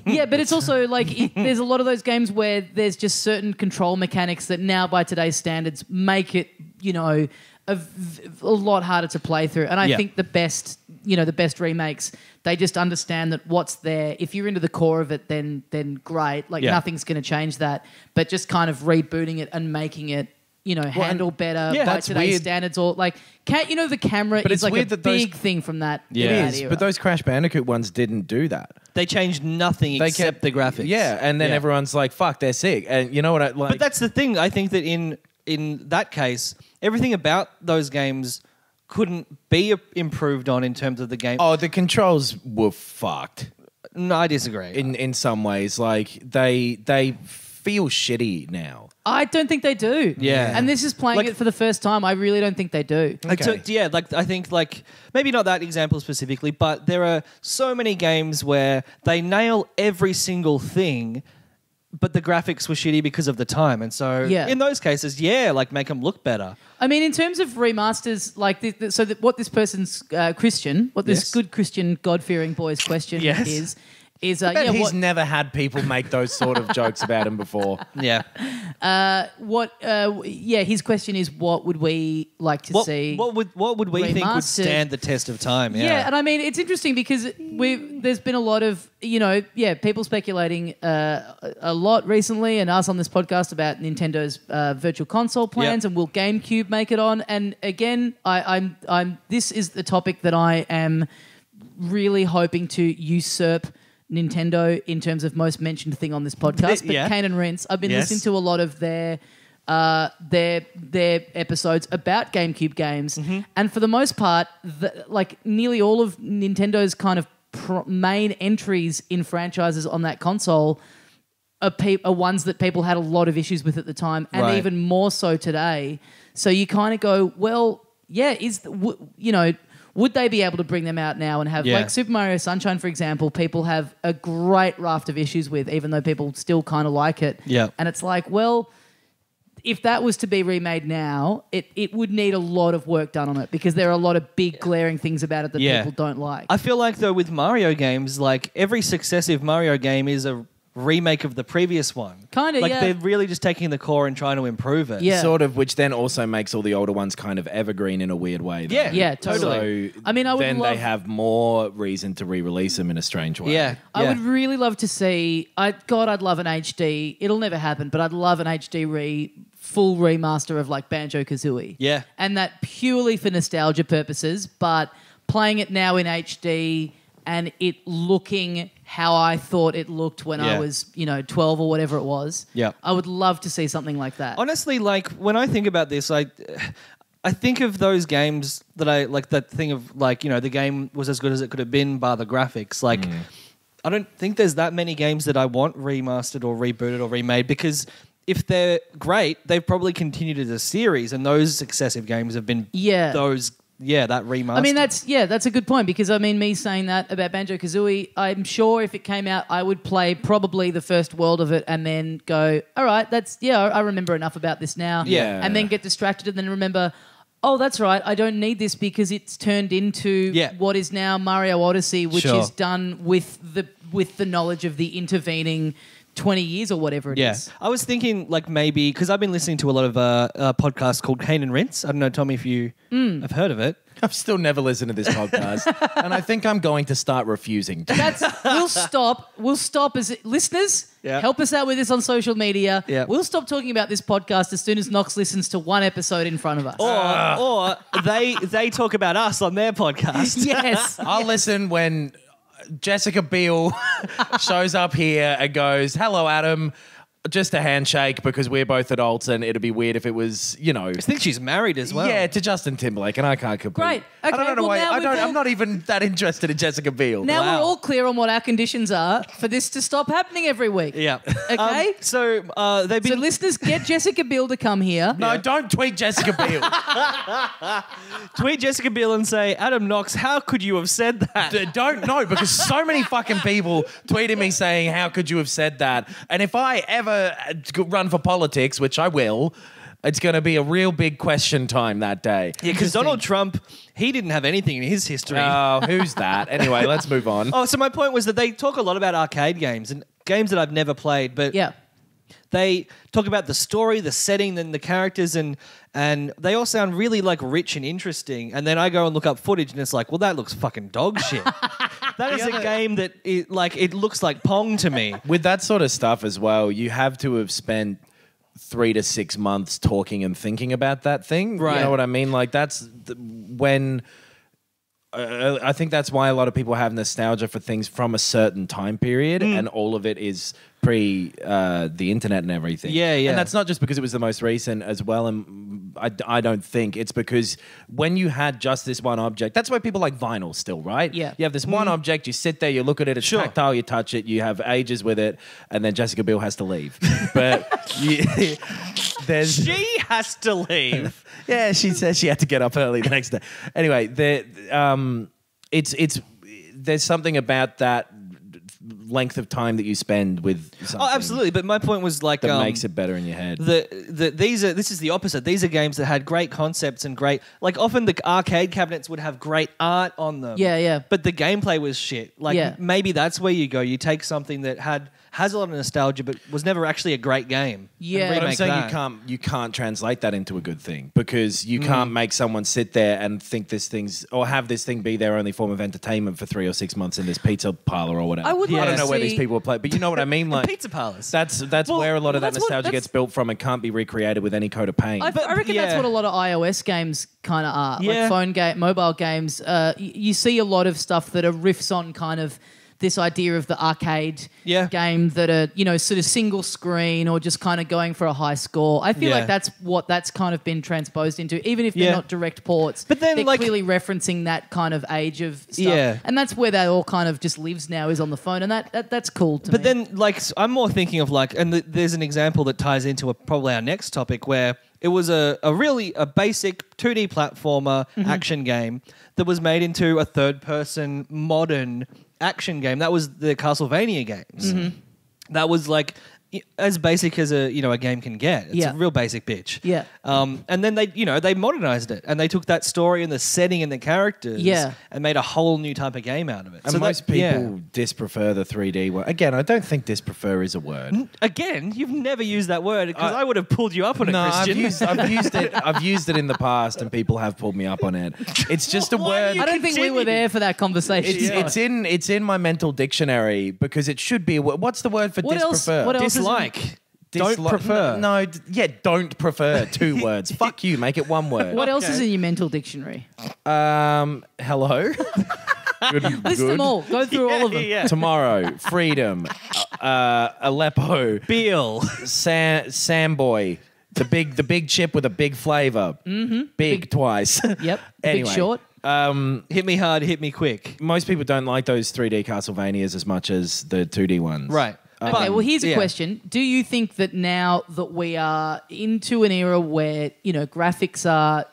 yeah, but it's also like there's a lot of those games where there's just certain control mechanics that now, by today's standards, make it a lot harder to play through. And I think the best remakes, they just understand that what's there. If you're into the core of it, then great. Like nothing's going to change that. But just kind of rebooting it and making it handle better by that's today's weird. standards, or like the camera But is it's like weird a that those- big thing from that. It that is, era. but those Crash Bandicoot ones didn't do that. they changed nothing except the graphics. Yeah, and then everyone's like, "Fuck, they're sick." And you know what? But that's the thing. I think that in that case, everything about those games couldn't be improved on in terms of the game. oh, the controls were fucked No, I disagree. in some ways. Like they feel shitty now. I don't think they do. Yeah. And this is playing Like- it for the first time. I really don't think they do. Like, Okay. I think maybe not that example specifically, but there are so many games where they nail every single thing, but the graphics were shitty because of the time, and so in those cases, make them look better. I mean, in terms of remasters, like what this person's Christian, what this Yes. good Christian God-fearing boy's question Yes. is He's never had people make those sort of jokes about him before. Yeah. his question is, what would we like to see? What would we think would remastered? stand the test of time? Yeah, and I mean, it's interesting because there's been a lot of, people speculating a lot recently, and us on this podcast about Nintendo's virtual console plans, and will GameCube make it on? And again, I'm this is the topic that I am really hoping to usurp Nintendo in terms of most mentioned thing on this podcast. But Kane and Rince, I've been listening to a lot of their episodes about GameCube games, and for the most part, nearly all of Nintendo's kind of main entries in franchises on that console are ones that people had a lot of issues with at the time, and even more so today. So you kind of go, well, would they be able to bring them out now and have like Super Mario Sunshine, for example? People have a great raft of issues with, even though people still kind of like it. Yeah, and it's like, well, if that was to be remade now, it would need a lot of work done on it because there are a lot of big glaring things about it that people don't like. I feel like though with Mario games, like every successive Mario game is a remake of the previous one. Kind of, like they're really just taking the core and trying to improve it. Yeah. Sort of, which then also makes all the older ones kind of evergreen in a weird way. Though. Yeah, totally. So I mean, they have more reason to re-release them in a strange way. Yeah. I would really love to see. I'd love an HD. It'll never happen, but I'd love an HD full remaster of like Banjo-Kazooie. Yeah. And that purely for nostalgia purposes, but playing it now in HD and it looking how I thought it looked when I was, 12 or whatever it was. Yeah. I would love to see something like that. Honestly, like when I think about this, I I think of those games that I like. That thing of like, you know, the game was as good as it could have been, bar the graphics. Like, I don't think there's that many games that I want remastered or rebooted or remade, because if they're great, they've probably continued as a series, and those successive games have been that remaster. I mean, that's a good point, because I mean, me saying that about Banjo-Kazooie, I'm sure if it came out, I would play probably the first world of it and then go, all right, I remember enough about this now. Yeah. And then get distracted and then remember, oh, that's right, I don't need this because it's turned into what is now Mario Odyssey, which is done with the knowledge of the intervening 20 years or whatever it is. I was thinking like maybe, because I've been listening to a lot of podcasts called Cane and Rinse. I don't know, Tommy, if you have heard of it. I've still never listened to this podcast, and I think I'm going to start refusing to. We'll stop as listeners. Yeah. Help us out with this on social media. Yeah. We'll stop talking about this podcast as soon as Knox listens to one episode in front of us. Or they talk about us on their podcast. Yes. I'll listen when Jessica Biel shows up here and goes, "Hello, Adam." Just a handshake because we're both adults, and it'd be weird if it was, you know. I think she's married as well. Yeah, to Justin Timberlake, and I can't compete. Great. I Okay, don't know well, why. now I'm not even that interested in Jessica Biel. Now Wow. we're all clear on what our conditions are for this to stop happening every week. Yeah. Okay? So they've been... So listeners, get Jessica Biel to come here. No, don't tweet Jessica Biel. Tweet Jessica Biel and say, Adam Knox, how could you have said that? Don't know, because so many fucking people tweeted me saying, "How could you have said that?" And if I ever run for politics, which I will, it's going to be a real big question time that day. Yeah, because Donald Trump, he didn't have anything in his history. Oh, who's that? Anyway, let's move on. Oh, so my point was that they talk a lot about arcade games and games that I've never played, but they talk about the story, the setting, and the characters, and they all sound really like rich and interesting. And then I go and look up footage, and it's like, well, that looks fucking dog shit. That is a game that it looks like Pong to me. With that sort of stuff as well, you have to have spent 3 to 6 months talking and thinking about that thing. Right. You know what I mean? Like when... I think that's why a lot of people have nostalgia for things from a certain time period, and all of it is pre the internet and everything. Yeah. And that's not just because it was the most recent as well. And I don't think it's because when you had just this one object, that's why people like vinyl still, right? Yeah. You have this one object, you sit there, you look at it, it's tactile, you touch it, you have ages with it, and then Jessica Biel has to leave. But she has to leave. Yeah, she said she had to get up early the next day. Anyway, there's something about that length of time that you spend with something. Oh, absolutely. But my point was like that makes it better in your head. This is the opposite. These are games that had great concepts and great, like often the arcade cabinets would have great art on them. Yeah. But the gameplay was shit. Like maybe that's where you go. You take something that has a lot of nostalgia, but was never actually a great game. Yeah. But I'm remake saying that. you can't translate that into a good thing, because you can't make someone sit there and think this thing's, or have this thing be their only form of entertainment for 3 or 6 months in this pizza parlor or whatever. I would I don't know like where to these see- people are playing, but you know what I mean. Like Pizza parlors. That's where a lot of that that's what- nostalgia gets built from and can't be recreated with any coat of paint. I reckon that's yeah. what a lot of iOS games kind of are. Yeah. Like phone game, mobile games. You see a lot of stuff that are riffs on kind of this idea of the arcade game that are, you know, sort of single screen or just kind of going for a high score. I feel like that's what that's kind of been transposed into, even if they're not direct ports. But then, they're like, clearly referencing that kind of age of stuff. Yeah. And that's where that all kind of just lives now, is on the phone. And that's cool to me. But then, like, I'm more thinking of like, and there's an example that ties into probably our next topic where it was a basic 2D platformer action game that was made into a third-person modern action game. That was the Castlevania games. That was like as basic as a game can get. It's a real basic bitch. Yeah. And then they modernized it and they took that story and the setting and the characters and made a whole new type of game out of it. And So most people disprefer the 3D one. Again, I don't think disprefer is a word. Again, you've never used that word because I would have pulled you up on it, No, Christian. I've used it in the past, and people have pulled me up on it. It's just a Why word. you I don't think we were there for that conversation. It's in my mental dictionary because it should be a word. What's the word for What else- disprefer? what else is- Dislike. Don't prefer. No, don't prefer. 2 words. Fuck you. Make it 1 word. What else is in your mental dictionary? Hello. List them all. Go through all of them. Tomorrow. Freedom. Aleppo. Beal. Samboy. The big chip with a big flavor. Big twice. Yep. Anyway, Big Short. Hit me hard, hit me quick. most people don't like those 3D Castlevanias as much as the 2D ones. Right. Okay, well, here's a yeah. question. Do you think that now that we are into an era where, graphics are,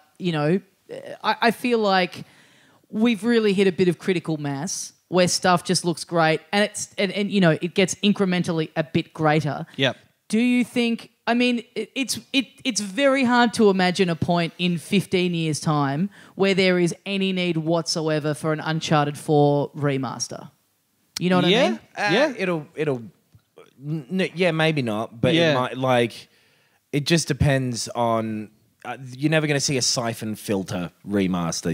I feel like we've really hit a bit of critical mass where stuff just looks great and it gets incrementally a bit greater. Yep. Do you think, it's very hard to imagine a point in 15 years' time where there is any need whatsoever for an Uncharted 4 remaster. You know what I mean? It'll. Yeah, maybe not, but Yeah. it might, it just depends on. You're never going to see a Siphon Filter remaster,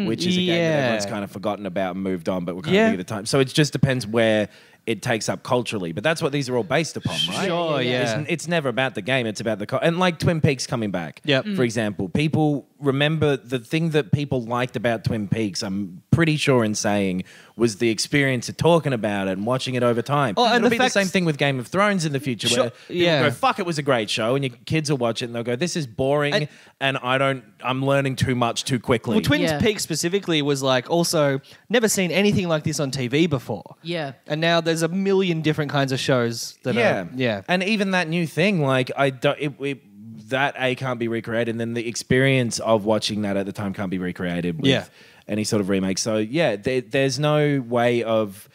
which is a game that Yeah. everyone's kind of forgotten about and moved on, but we're kind of thinking of the time. So it just depends where it takes up culturally. But that's what these are all based upon, right? Sure, yeah. It's never about the game. It's about the... and like Twin Peaks coming back, Yep. for example. People remember the thing that people liked about Twin Peaks, I'm pretty sure in saying, was the experience of talking about it and watching it over time. Oh, and It'll the be the fact- same thing with Game of Thrones in the future where people yeah. go, fuck, it was a great show, and your kids will watch it and they'll go, this is boring and I'm learning too much too quickly. Well, Twin Yeah. Peaks specifically was like also never seen anything like this on TV before. Yeah. And now there's a million different kinds of shows that are... Yeah. And even that new thing, like, that can't be recreated, and then the experience of watching that at the time can't be recreated with any sort of remake. So, there's no way of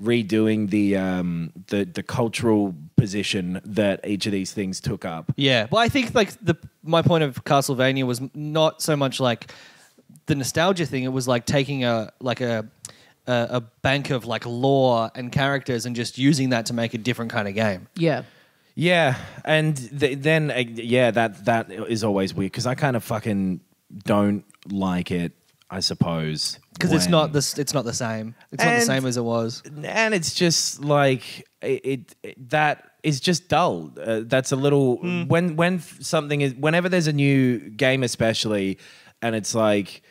redoing the cultural position that each of these things took up. Yeah. Well, I think like my point of Castlevania was not so much like the nostalgia thing. It was like taking a bank of like lore and characters and just using that to make a different kind of game. Yeah. Yeah, and then that is always weird because I kind of fucking don't like it, I suppose, Because it's when- not the same. It's not the same as it was. and it's just like that is just dull. That's a little when something is whenever there's a new game, especially, and it's like.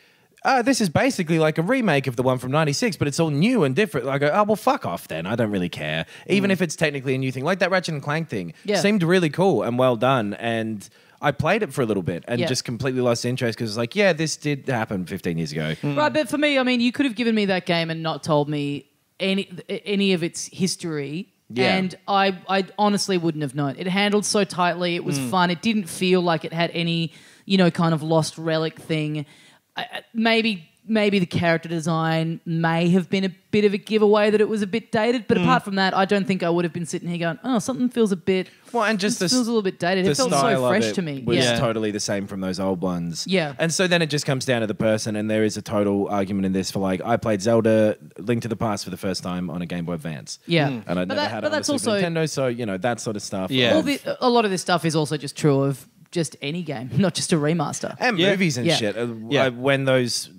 This is basically like a remake of the one from '96, but it's all new and different. I go, oh, well, fuck off then. I don't really care. Even if it's technically a new thing. Like that Ratchet and Clank thing. Yeah. Seemed really cool and well done. And I played it for a little bit and Yeah. just completely lost interest because it's like, yeah, this did happen 15 years ago. Right, but for me, you could have given me that game and not told me any of its history. Yeah. And I honestly wouldn't have known. It handled so tightly. It was fun. It didn't feel like it had any, kind of lost relic thing. Maybe the character design may have been a bit of a giveaway that it was a bit dated. But apart from that, I don't think I would have been sitting here going, oh, something feels a bit... Well, and just this feels a little bit dated. the It felt style so of fresh it to me. was Yeah. totally the same from those old ones. Yeah. And so then it just comes down to the person, and there is a total argument in this for like, I played Zelda Link to the Past for the first time on a Game Boy Advance. Yeah. And I'd never had it on that's the Super also... Nintendo, so, that sort of stuff. Yeah. A lot of this stuff is also just true of just any game, not just a remaster. And Yeah. movies and Yeah. shit. Yeah. When those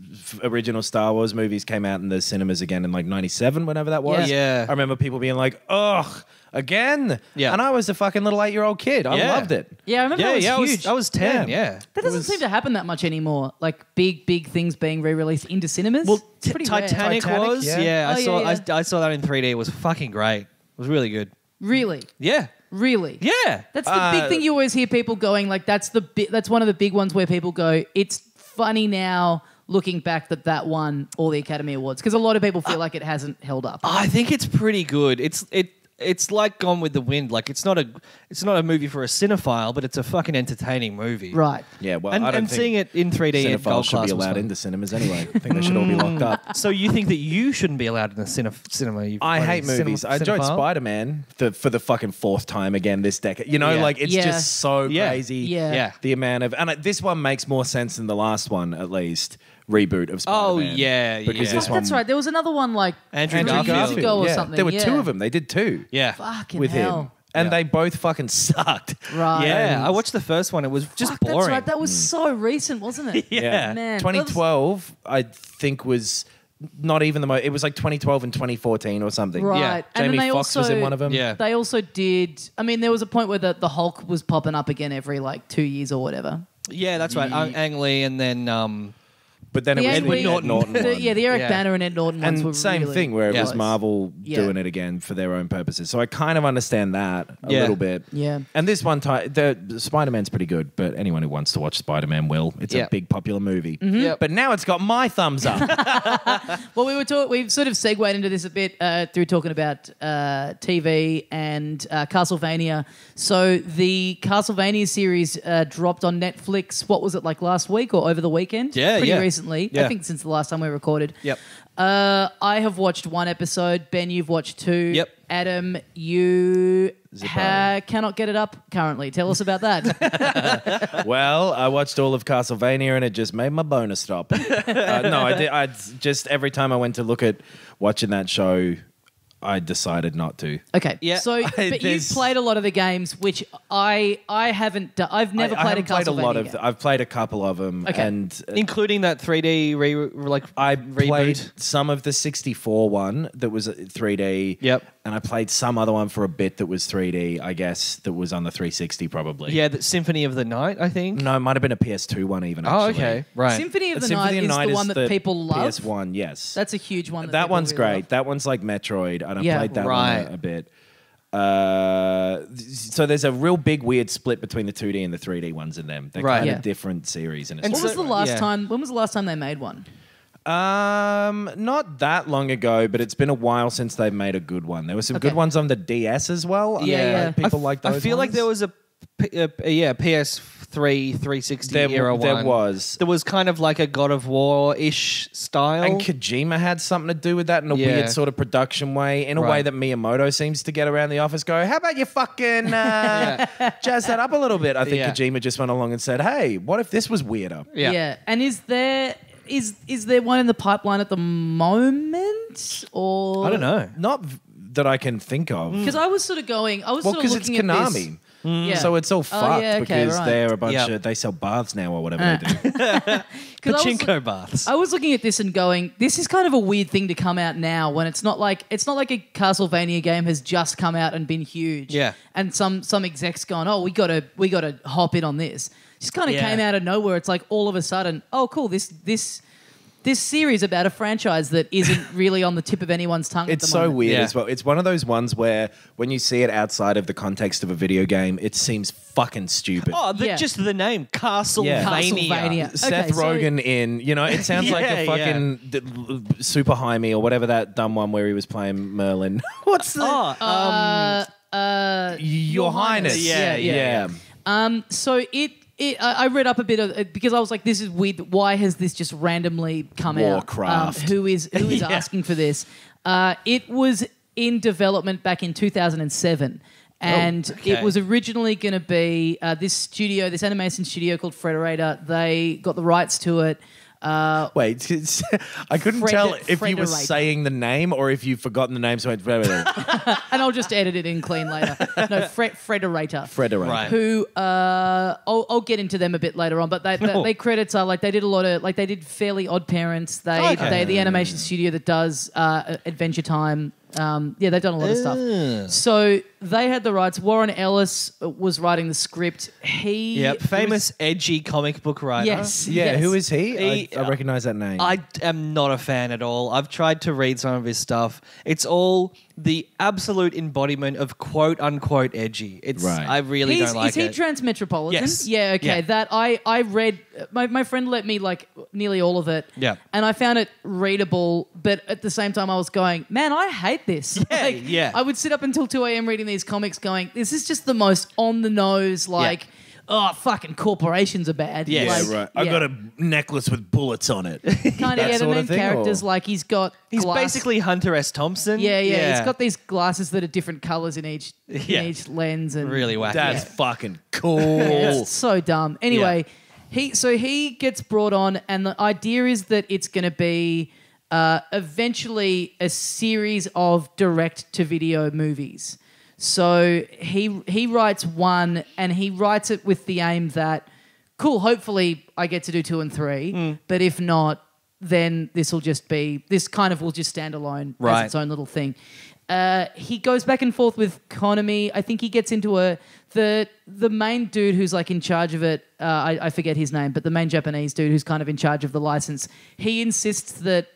original Star Wars movies came out in the cinemas again in like 97, whenever that was. Yeah. I remember people being like, ugh, again? Yeah. And I was a fucking little 8-year-old kid. I Yeah. loved it. Yeah, I remember that was huge. I was 10, Yeah. That doesn't seem to happen that much anymore. Like big things being re-released into cinemas. Well, It's pretty rare. Titanic was. yeah. Yeah, Oh, yeah. I saw that in 3D. It was fucking great. It was really good. Really, Yeah. really. Yeah. That's the big thing you always hear people going like. That's one of the big ones where people go. It's funny now looking back that won all the Academy Awards because a lot of people feel like it hasn't held up. I think it's pretty good. It's like Gone with the Wind. Like it's not a movie for a cinephile, but it's a fucking entertaining movie. Right. Yeah, well, And, I don't and think seeing it in 3D and cinephiles gold should be class was allowed fun. into cinemas anyway. I think they should all be locked up. So you think that you shouldn't be allowed in the cinema? I hate movies. I enjoyed cinephile? Spider-Man for the fucking fourth time again this decade. Yeah. Like it's Yeah. just so Yeah. crazy. Yeah. Yeah. The amount of this one makes more sense than the last one, at least. Reboot of Spider-Man. Oh, yeah, because yeah. this one. That's right. There was another one like Andrew 2 years Garfield. ago or yeah. something. There were yeah. two of them. They did two. Yeah. Fucking with hell. him, and Yeah. they both fucking sucked. Right. Yeah, I watched the first one. It was just Fuck, boring. That's right. That was so recent, wasn't it? Yeah. Man. 2012, I think was not even the most. It was like 2012 and 2014 or something. Right. Yeah. And then Jamie they Foxx also, was in one of them. Yeah. They also did. I mean, there was a point where the Hulk was popping up again every like 2 years or whatever. Yeah, that's right. Ang Lee and then But then it was Edward the Ed Norton one. the Eric Yeah. Banner and Ed Norton ones were And same really thing where it was close. Marvel Yeah. doing it again for their own purposes. So I kind of understand that a Yeah. little bit. Yeah. And this one time, the Spider-Man's pretty good, but anyone who wants to watch Spider-Man will. It's Yeah. a big popular movie. Mm-hmm. Yep. But now it's got my thumbs up. Well, we've sort of segued into this a bit through talking about TV and Castlevania. So the Castlevania series dropped on Netflix. What was it, like last week or over the weekend? Yeah, pretty yeah. recently. Yeah. I think since the last time we recorded. Yep. I have watched one episode. Ben, you've watched two. Yep. Adam, you Zippo. cannot get it up currently. Tell us about that. Well, I watched all of Castlevania and it just made my boner stop. No, I did. I just every time I went to look at watching that show, I decided not to. Okay. Yeah. So, but you've there's- played a lot of the games, which I haven't done. I've never I played a haven't played a Castlevania lot of. game. I've played a couple of them, Okay. and Including that 3D I reboot. played some of the 64 one that was 3D. Yep. And I played some other one for a bit that was 3D, I guess, that was on the 360 probably. Yeah, the Symphony of the Night, I think. No, it might have been a PS2 one even, Oh, actually. okay. Right. Symphony of the Symphony Night of is the one that the people love. PS1, yes. That's a huge one. That people one's really great. love. That one's like Metroid, and I Yeah. played that Right. one a bit. So there's a real big weird split between the 2D and the 3D ones in them. They're Right. kind Yeah. of different series. And And What so- was the last yeah. time? When was the last time they made one? Not that long ago, but it's been a while since they've made a good one. There were some Okay. good ones on the DS as well. Yeah. People like those I feel like ones. there was a PS3 360 era one. There was. There was kind of like a God of War-ish style. And Kojima had something to do with that in a Yeah. weird sort of production way, in a way Right. that Miyamoto seems to get around the office go, how about you fucking jazz that up a little bit? I think Yeah. Kojima just went along and said, hey, what if this was weirder? Yeah. And is there one in the pipeline at the moment, or I don't know. Not that I can think of. Because I was sort of going. I was Well, sort of because it's looking at this. Konami. Yeah. So it's all fucked yeah, okay, because right. they're a bunch Yep. of, they sell baths now or whatever they do. 'Cause Pachinko baths. I was looking at this and going, this is kind of a weird thing to come out now when it's not like a Castlevania game has just come out and been huge. Yeah. And some execs gone, oh, we gotta hop in on this. Just kind of Yeah. came out of nowhere. It's like all of a sudden, oh, cool, this series about a franchise that isn't really on the tip of anyone's tongue. It's at the so moment. weird Yeah. as well. It's one of those ones where when you see it outside of the context of a video game, it seems fucking stupid. Oh, Yeah. just the name, Castlevania. Castlevania. Seth Okay, so- Rogen it sounds like a Yeah, fucking Super Jaime or whatever that dumb one where he was playing Merlin. What's the Your Highness? Yeah. So I read up a bit of it because I was like, this is weird. Why has this just randomly come out? Warcraft. Who is asking for this? It was in development back in 2007. And okay. it was originally going to be this animation studio called Frederator. They got the rights to it. Wait, I couldn't tell if you were Frederator. saying the name or if you've forgotten the name. So it's And I'll just edit it in clean later. No, Frederator. Frederator. Right. Who I'll get into them a bit later on, but they credits are like they did a lot of they did Fairly Odd Parents. They the animation studio that does Adventure Time. They've done a lot of stuff. So they had the rights. Warren Ellis was writing the script. Famous edgy comic book writer. Yes. Yeah, yes. who is he? He- I recognize that name. I am not a fan at all. I've tried to read some of his stuff. It's all the absolute embodiment of quote unquote edgy. It's Right. I really don't like Is he it. Transmetropolitan? Yes. Yeah, okay. Yeah. That I read my friend let me like nearly all of it. Yeah. And I found it readable, but at the same time I was going, man, I hate this. Yeah, yeah. I would sit up until 2 a.m. reading these comics going, this is just the most on the nose, oh, fucking corporations are bad. Yes. yeah, right. I got a necklace with bullets on it. kind of that the sort main of thing, character's or- like he's got He's glass- basically Hunter S. Thompson. yeah. He's got these glasses that are different colors in each lens and really wacky. That's fucking cool. Yeah, it's so dumb. Anyway, he gets brought on, and the idea is that it's going to be eventually a series of direct-to-video movies. So he writes one, and he writes it with the aim that, cool, hopefully I get to do 2 and 3, but if not, then this will just stand alone Right. as its own little thing. he goes back and forth with Konami. I think he gets into the main dude who's like in charge of it. I forget his name, but the main Japanese dude who's kind of in charge of the license. He insists that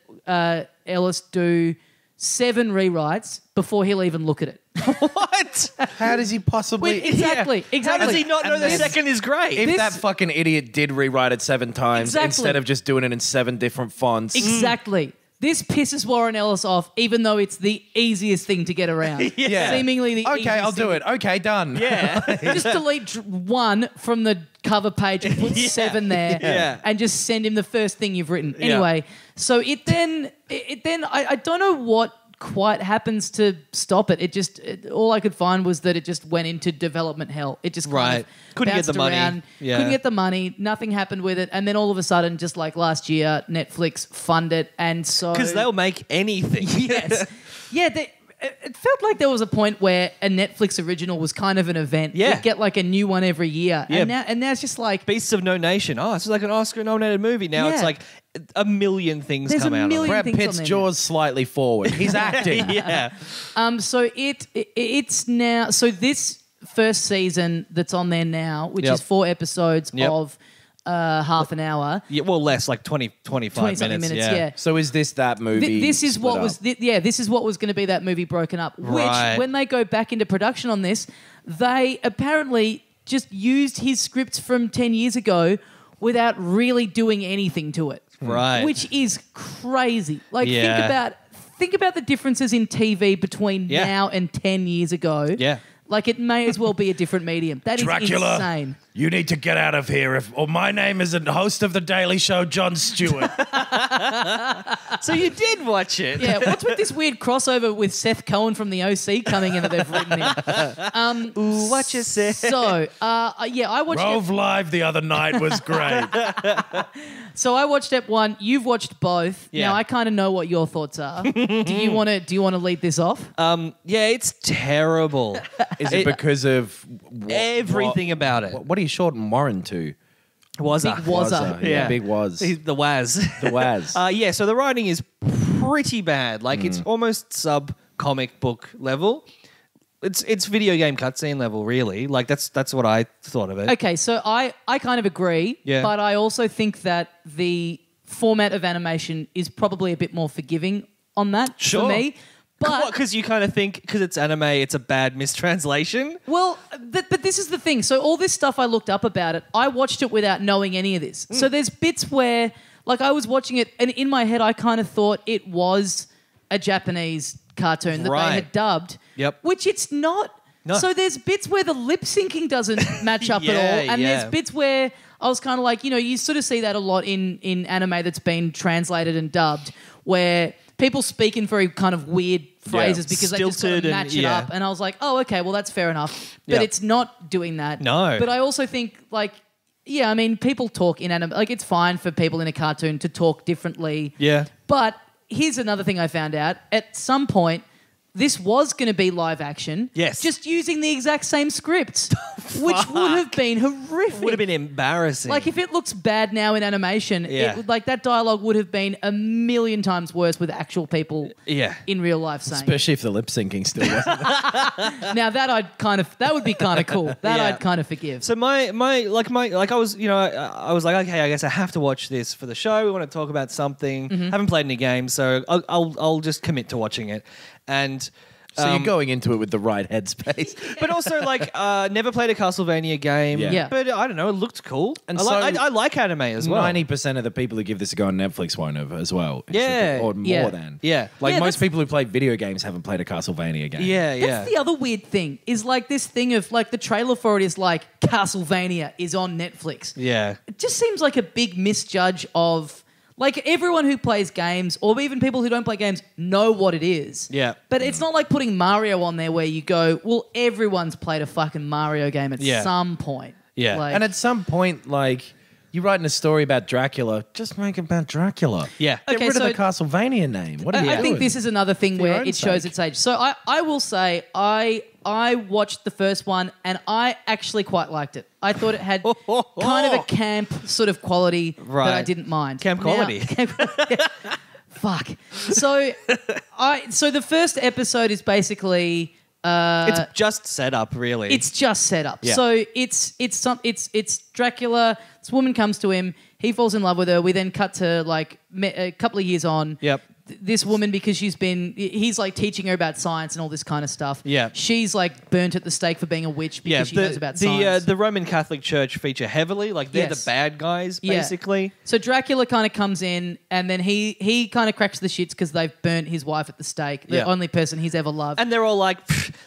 Ellis do 7 rewrites before he'll even look at it. What? How does he possibly... Exactly. How does he not know the second is great? If that fucking idiot did rewrite it 7 times instead of just doing it in 7 different fonts. Exactly. This pisses Warren Ellis off, even though it's the easiest thing to get around. Yeah. Seemingly the easiest Okay, I'll do thing. it. Okay, done. Yeah. Just delete 1 from the cover page and put 7 there and just send him the first thing you've written. Anyway, so it then I don't know what quite happens to stop it. It just all I could find was that it just went into development hell. It just kind of couldn't get the money. Couldn't get the money. Nothing happened with it, and then all of a sudden, just like last year, Netflix funded, and so Because they'll make anything. yes, it felt like there was a point where a Netflix original was kind of an event. Yeah. You'd get like a new one every year, Yeah. and now it's just like Beasts of No Nation. Oh, it's like an Oscar-nominated movie. Now it's Yeah. like a million things There's come a out million of Brad things on Pitt's there jaws slightly forward. He's acting. it. Yeah. So it's now this first season that's on there now, which Yep. is 4 episodes Yep. of half an hour. Yeah, well, less, like 25 20-something minutes. minutes, yeah. So is this that movie? This is what split was up? this is what was going to be that movie broken up. Right. Which, when they go back into production on this, they apparently just used his scripts from 10 years ago without really doing anything to it. Right. Which is crazy. Like Yeah. think about the differences in TV between Yeah. now and 10 years ago. Yeah. Like it may as well be a different medium. That is Dracula, insane. you need to get out of here. Or my name is the host of The Daily Show, Jon Stewart. So you did watch it. Yeah, what's with this weird crossover with Seth Cohen from the OC coming in that they've written in? Ooh, what you say? So, I watched. Rove Live the other night was great. So I watched Ep 1. You've watched both. Yeah. Now I kind of know what your thoughts are. Do you want to lead this off? Yeah, it's terrible. Is it because of Everything about it. What are you shorting Warren to? Was Big Wazza. Yeah, big was. The Waz. The Waz. Yeah, so the writing is pretty bad. Like it's almost sub comic book level. It's video game cutscene level, really. Like that's what I thought of it. Okay, so I kind of agree. Yeah. But I also think that the format of animation is probably a bit more forgiving on that Sure. for me. But Because you kind of think because it's anime, it's a bad mistranslation. Well, but this is the thing. So all this stuff I looked up about it, I watched it without knowing any of this. So there's bits where, like, I was watching it, and in my head, I kind of thought it was a Japanese cartoon that Right. they had dubbed. Yep. Which it's not. No. So there's bits where the lip syncing doesn't match up at all, and yeah. there's bits where I was kind of like, you sort of see that a lot in anime that's been translated and dubbed, where people speak in very kind of weird phrases because they just sort of Stilted and- match it yeah. up. And I was like, oh, okay, well, that's fair enough. But Yeah. it's not doing that. No. But I also think, like, yeah, I mean, people talk in anime. Like, it's fine for people in a cartoon to talk differently. Yeah. But here's another thing I found out. At some point, this was going to be live action. Yes. Just using the exact same scripts, which would have been horrific. Would have been embarrassing. Like, if it looks bad now in animation, Yeah. like that dialogue would have been a million times worse with actual people Yeah. in real life saying it. Especially if the lip syncing still wasn't there. Now that would be kind of cool. That Yeah. I'd kind of forgive. So I was, I was like, okay, I guess I have to watch this for the show. We want to talk about something. Haven't played any games, so I'll just commit to watching it. And So you're going into it with the right headspace. but also like never played a Castlevania game. Yeah. But I don't know, it looked cool. And I like anime as well. 90% of the people who give this a go on Netflix won't have as well. Yeah. Or more Yeah. than. Yeah. Like Yeah, most that's- people who play video games haven't played a Castlevania game. Yeah, yeah. That's the other weird thing is like this thing of like the trailer for it is like Castlevania is on Netflix. Yeah. It just seems like a big misjudge of like everyone who plays games or even people who don't play games know what it is. Yeah. But it's not like putting Mario on there where you go, well, everyone's played a fucking Mario game at Yeah. some point. Yeah. Like, And at some point, like, you're writing a story about Dracula, just make it about Dracula. Yeah. Get Okay, rid so- of the Castlevania name. What are you I doing? think this is another thing For your where own it shows sake. its age. So I will say I watched the first one and I actually quite liked it. I thought it had kind of a camp sort of quality that I Right. didn't mind. Camp Now- quality. fuck. So the first episode is basically It's just set up, really. it's just set up. Yeah. So it's Dracula. This woman comes to him. He falls in love with her. We then cut to like a couple of years on. Yep. This woman, because he's like teaching her about science and all this kind of stuff. Yeah. She's like burnt at the stake for being a witch because she knows about science. The Roman Catholic Church feature heavily. Like, they're Yes. the bad guys, Yeah. basically. So Dracula kind of comes in, and then he kind of cracks the shits because they've burnt his wife at the stake, the Yeah. only person he's ever loved. And they're all like,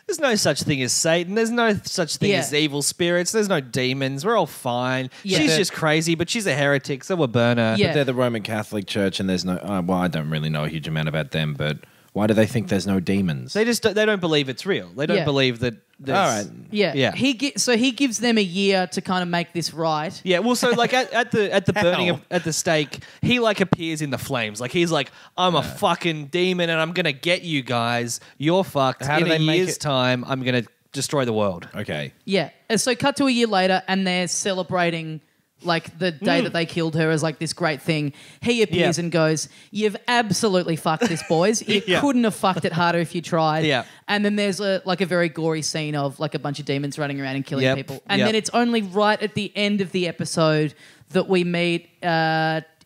there's no such thing as Satan. There's no such thing Yeah. as evil spirits. There's no demons. We're all fine. Yeah. She's But- just crazy, but she's a heretic, so we'll burn her. Yeah. They're the Roman Catholic Church, and there's no. Well, I don't really know a huge amount about them, but why do they think there's no demons? They don't believe it's real. They don't Yeah. believe that there's... All right. yeah. Yeah. He gives them a year to kind of make this right. Yeah, well, so like at the burning at the stake, he like appears in the flames. Like, he's like, I'm a fucking demon, and I'm gonna get you guys. You're fucked. How do in a they make year's it- time, I'm gonna destroy the world. Okay. Yeah. And so cut to a year later, and they're celebrating like the day that they killed her as like this great thing. He appears Yeah. and goes, "You've absolutely fucked this, boys. You Yeah. couldn't have fucked it harder if you tried." Yeah. And then there's a very gory scene of like a bunch of demons running around and killing Yep. people. And Yep. then it's only right at the end of the episode that we meet.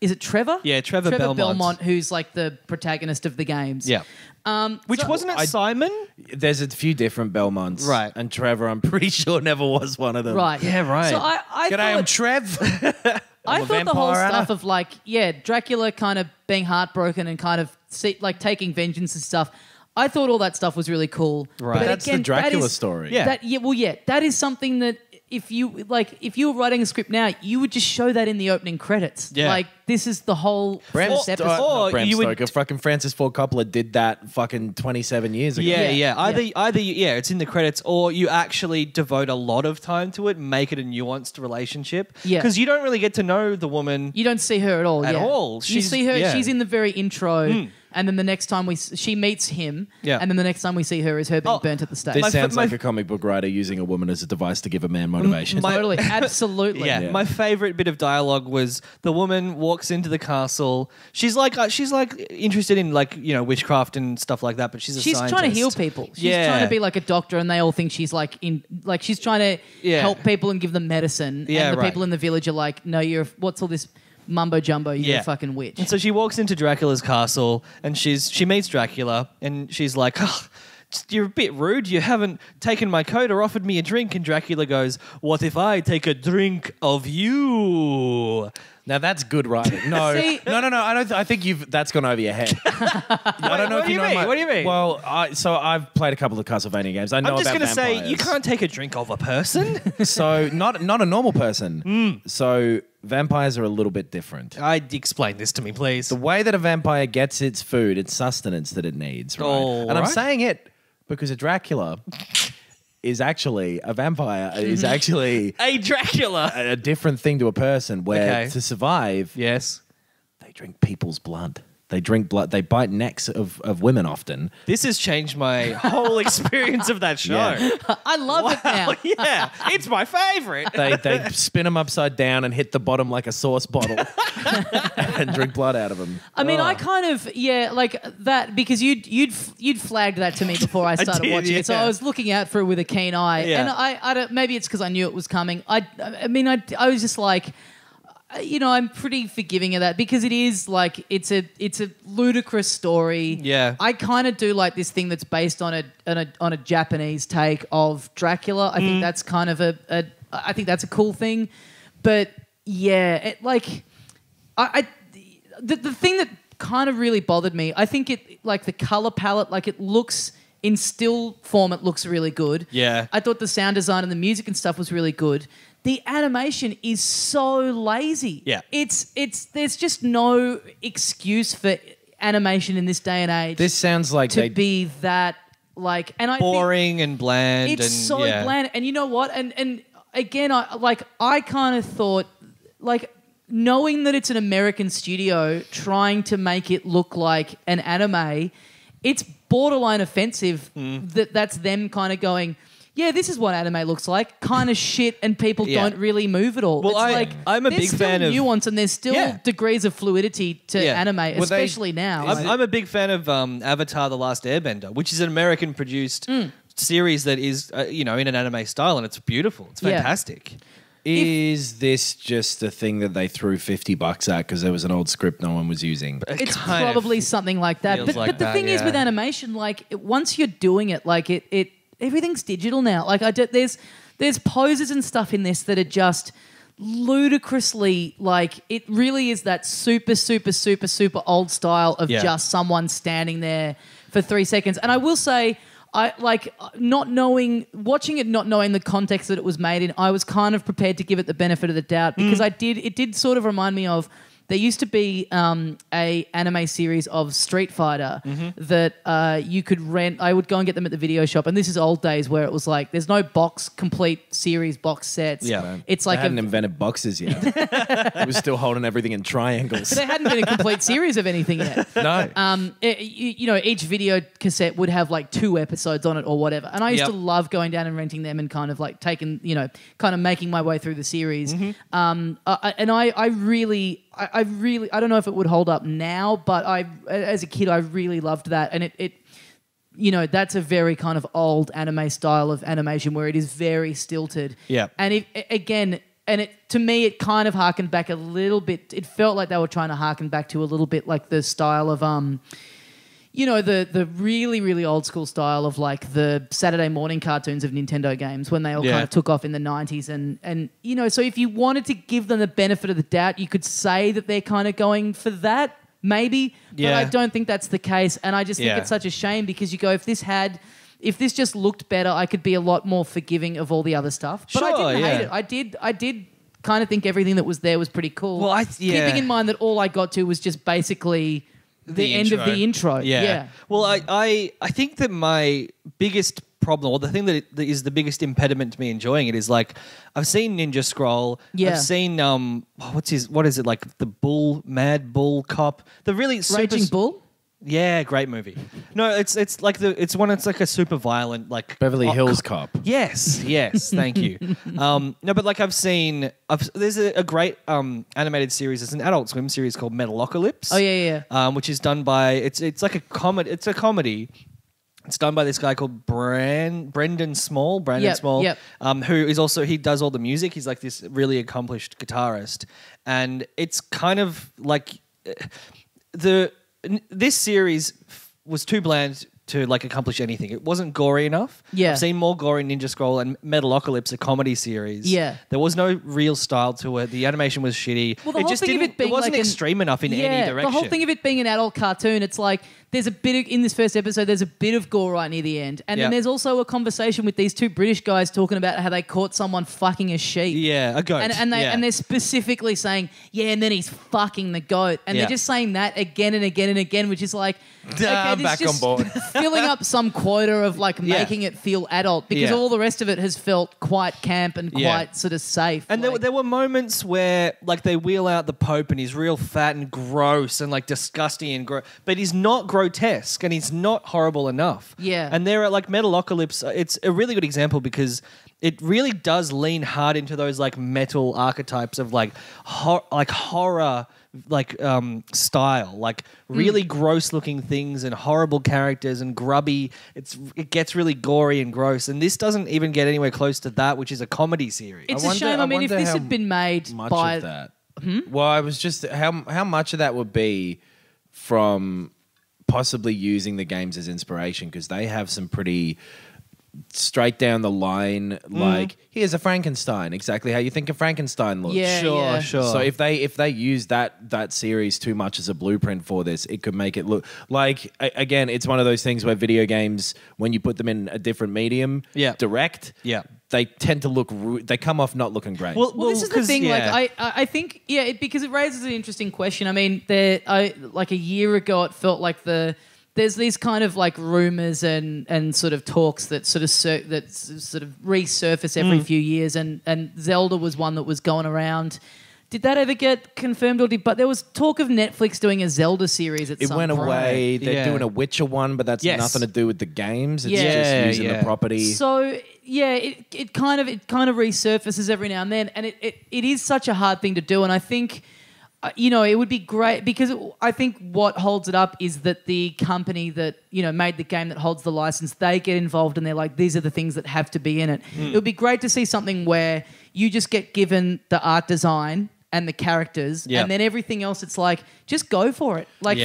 Is it Trevor? Yeah, Trevor Belmont. who's like the protagonist of the games. Yeah. Which so- wasn't it Simon? There's a few different Belmonts. Right. And Trevor, I'm pretty sure, never was one of them. Right. Yeah, right. So I G'day, I'm thought, Trev. I a thought the whole vampire, stuff of like, Dracula kind of being heartbroken and kind of like taking vengeance and stuff. I thought all that stuff was really cool. Right. But That's the again, Dracula that is- story. Yeah. That is something that if you were writing a script now, you would just show that in the opening credits. Yeah. Like, this is the whole Bram, first Sto- episode. Or not Bram you would- Stoker. Fucking Francis Ford Coppola did that fucking 27 years ago. Yeah, Yeah. Either it's in the credits, or you actually devote a lot of time to it, make it a nuanced relationship. Yeah. Because you don't really get to know the woman. You don't see her at all. At yeah. all. You She's- see her. yeah. She's in the very intro, and then the next time she meets him, Yeah. and then the next time we see her is her being Oh, burnt at the stake. This sounds my- like a comic book writer using a woman as a device to give a man motivation. Totally, absolutely. Yeah. Yeah. My favorite bit of dialogue was the woman walks into the castle. She's like interested in witchcraft and stuff like that, but she's She's scientist. trying to heal people. She's Yeah. trying to be like a doctor, and they all think she's she's trying to Yeah. help people and give them medicine. Yeah, and the right. people in the village are like, "No, what's all this mumbo jumbo? You're Yeah. a fucking witch." And so she walks into Dracula's castle, and she meets Dracula, and she's like, "Oh, you're a bit rude. You haven't taken my coat or offered me a drink." And Dracula goes, "What if I take a drink of you?" Now that's good writing. No, See- no. I think that's gone over your head. I don't know what if do you you know. mean? What do you mean? Well, I've played a couple of Castlevania games. I know I'm just about going to say, vampires. you can't take a drink of a person. So not a normal person. So vampires are a little bit different. Explain this to me, please. The way that a vampire gets its food, its sustenance that it needs, right? Oh, and I'm right. saying it because a Dracula is actually a vampire. Is actually A Dracula. a different thing to a person. Where Okay. to survive, Yes. they drink people's blood. They drink blood. They bite necks of women often. This has changed my whole experience of that show. Yeah. I love it now. Yeah, it's my favorite. They spin them upside down and hit the bottom like a sauce bottle and drink blood out of them. I mean, I kind of like that because you'd flagged that to me before I started did, watching it, so yeah. I was looking out for it with a keen eye. Yeah. And I don't, maybe it's because I knew it was coming. I was just like, I'm pretty forgiving of that because it is like it's a ludicrous story. Yeah. I kind of do like this thing that's based on a Japanese take of Dracula. I think that's kind of I think that's a cool thing, but yeah, the thing that kind of really bothered me, I think it like the color palette, like it looks in still form, it looks really good. Yeah. I thought the sound design and the music and stuff was really good. The animation is so lazy. Yeah. There's just no excuse for animation in this day and age This sounds like to they be that like and I think Boring and bland. it's and, so yeah. bland. And you know what? And again, I kind of thought, like, knowing that it's an American studio trying to make it look like an anime, it's borderline offensive that's them kind of going, yeah, this is what anime looks like, kind of shit, and people Yeah. don't really move at all. Well, It's I'm a there's big still fan of- nuance, and there's still degrees of fluidity to Yeah. anime, especially now. I'm a big fan of Avatar: The Last Airbender, which is an American-produced series that is, in an anime style, and it's beautiful. It's Yeah. fantastic. Is this just a thing that they threw $50 at because there was an old script no one was using? It's kind of probably something like that. feels But, like but the that, thing is yeah. with animation, like once you're doing it, like it everything's digital now. Like there's poses and stuff in this that are just ludicrously, like it really is that super old style of Yeah. just someone standing there for 3 seconds. And I will say, I like watching it, not knowing the context that it was made in. I was kind of prepared to give it the benefit of the doubt because it did sort of remind me of. There used to be a anime series of Street Fighter that you could rent. I would go and get them at the video shop, and this is old days where it was like there's no complete series box sets. Yeah. It's They like hadn't invented boxes yet. It was still holding everything in triangles. but there hadn't been a complete series of anything yet. No. Each video cassette would have like 2 episodes on it or whatever. And I used Yep. to love going down and renting them and kind of like kind of making my way through the series. I don't know if it would hold up now, but as a kid, I really loved that. And it that's a very kind of old anime style of animation where it is very stilted. Yeah. And to me, it kind of harkened back a little bit. It felt like they were trying to harken back to a little bit like the style of the really, really old school style of like the Saturday morning cartoons of Nintendo games when they all kind of took off in the 90s. And so if you wanted to give them the benefit of the doubt, you could say that they're kind of going for that, maybe. Yeah. But I don't think that's the case. And I just think it's such a shame because you go, if this just looked better, I could be a lot more forgiving of all the other stuff. But I Sure, didn't hate yeah. it. I did kind of think everything that was there was pretty cool. Well, keeping in mind that all I got to was just basically the end of the intro. Yeah. Well, I think that my biggest problem, or the thing that is the biggest impediment to me enjoying it, is like I've seen Ninja Scroll. Yeah. I've seen what is it like the Mad Bull Cop, the really Raging Bull? Yeah, great movie. No, it's like it's like a super violent like Beverly Hills Cop. Yes, thank you. No, but like there's a great animated series. It's an Adult Swim series called Metalocalypse. Oh yeah. Which is done by it's like a comedy. It's a comedy. It's done by this guy called Brendan Small. Yep. Who is also, he does all the music. He's like this really accomplished guitarist, and it's kind of like this series was too bland to like accomplish anything. It wasn't gory enough. Yeah. I've seen more gore in Ninja Scroll and Metalocalypse, a comedy series. Yeah. There was no real style to it. The animation was shitty. Well, the it whole just thing of didn't. it being It wasn't like extreme enough in any direction. The whole thing of it being an adult cartoon, it's like there's a bit in this first episode, there's a bit of gore right near the end. And then there's also a conversation with these 2 British guys talking about how they caught someone fucking a sheep. Yeah, a goat. And they're specifically saying, and then he's fucking the goat. And they're just saying that again and again and again, which is like, I'm back on board. filling up some quota of like making it feel adult because all the rest of it has felt quite camp and quite sort of safe. And like, there were moments where like they wheel out the Pope and he's real fat and gross and like disgusting and but he's not grotesque and he's not horrible enough. Yeah. And there are like Metalocalypse. It's a really good example because it really does lean hard into those like metal archetypes of like horror style, like really gross looking things and horrible characters and grubby. It gets really gory and gross, and this doesn't even get anywhere close to that, which is a comedy series. it's a shame. I mean, if this had been made much by of that. Well, I was just how much of that would be from possibly using the games as inspiration, because they have some pretty straight down the line, like here's a Frankenstein, exactly how you think a Frankenstein looks. Yeah. Sure. So if they use that series too much as a blueprint for this, it could make it look like again, it's one of those things where video games, when you put them in a different medium, direct, they tend to look they come off not looking great. Well, this is the thing. Like, I think, because it raises an interesting question. I mean, like a year ago, it felt like there's these kind of like rumors and sort of talks that sort of resurface every few years, and Zelda was one that was going around Did that ever get confirmed but there was talk of Netflix doing a Zelda series at some point. It went away. They're Yeah. doing a Witcher one, but that's Yes. nothing to do with the games. It's Yeah. just using the property. So yeah, it kind of resurfaces every now and then, and it is such a hard thing to do. And I think it would be great because I think what holds it up is that the company that made the game that holds the license, they get involved and they're like, these are the things that have to be in it. It would be great to see something where you just get given the art design and the characters, and then everything else, it's like just go for it. Like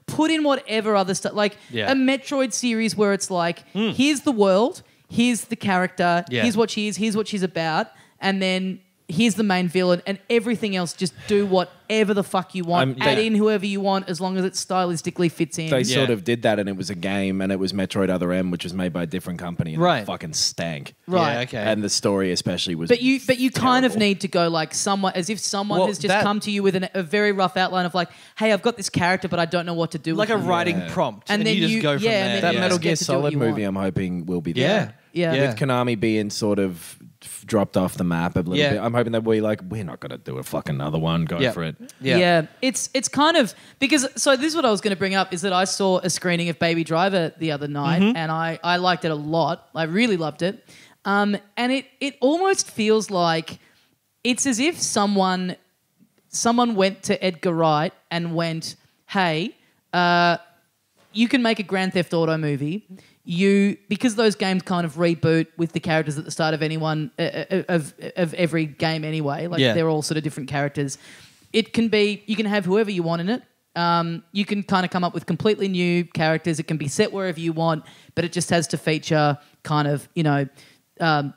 put in whatever other stuff, like a Metroid series where it's like, here's the world, here's the character, here's what she is, here's what she's about, and then here's the main villain, and everything else just do whatever the fuck you want. Add in whoever you want as long as it stylistically fits in. They sort of did that, and it was a game, and it was Metroid Other M, which was made by a different company, and it fucking stank. Right. Yeah, okay. And the story especially was But you kind of terrible. need to go like someone, as if someone has just come to you with a very rough outline of like, hey, I've got this character, but I don't know what to do Like with a him. writing prompt, And then you just go from there. and then That you Metal just Gear get to do what Solid you movie, want. I'm hoping will be there. Yeah. With Konami being sort of dropped off the map a little bit. I'm hoping that we're like, we're not going to do a fucking other one. Go for it. Yeah. It's kind of because this is what I was going to bring up is that I saw a screening of Baby Driver the other night and I liked it a lot. I really loved it. And it almost feels like it's as if someone went to Edgar Wright and went, hey, you can make a Grand Theft Auto movie. Because those games kind of reboot with the characters at the start of of every game anyway. Like they're all sort of different characters. It can be you can have whoever you want in it. You can kind of come up with completely new characters. It can be set wherever you want, but it just has to feature kind of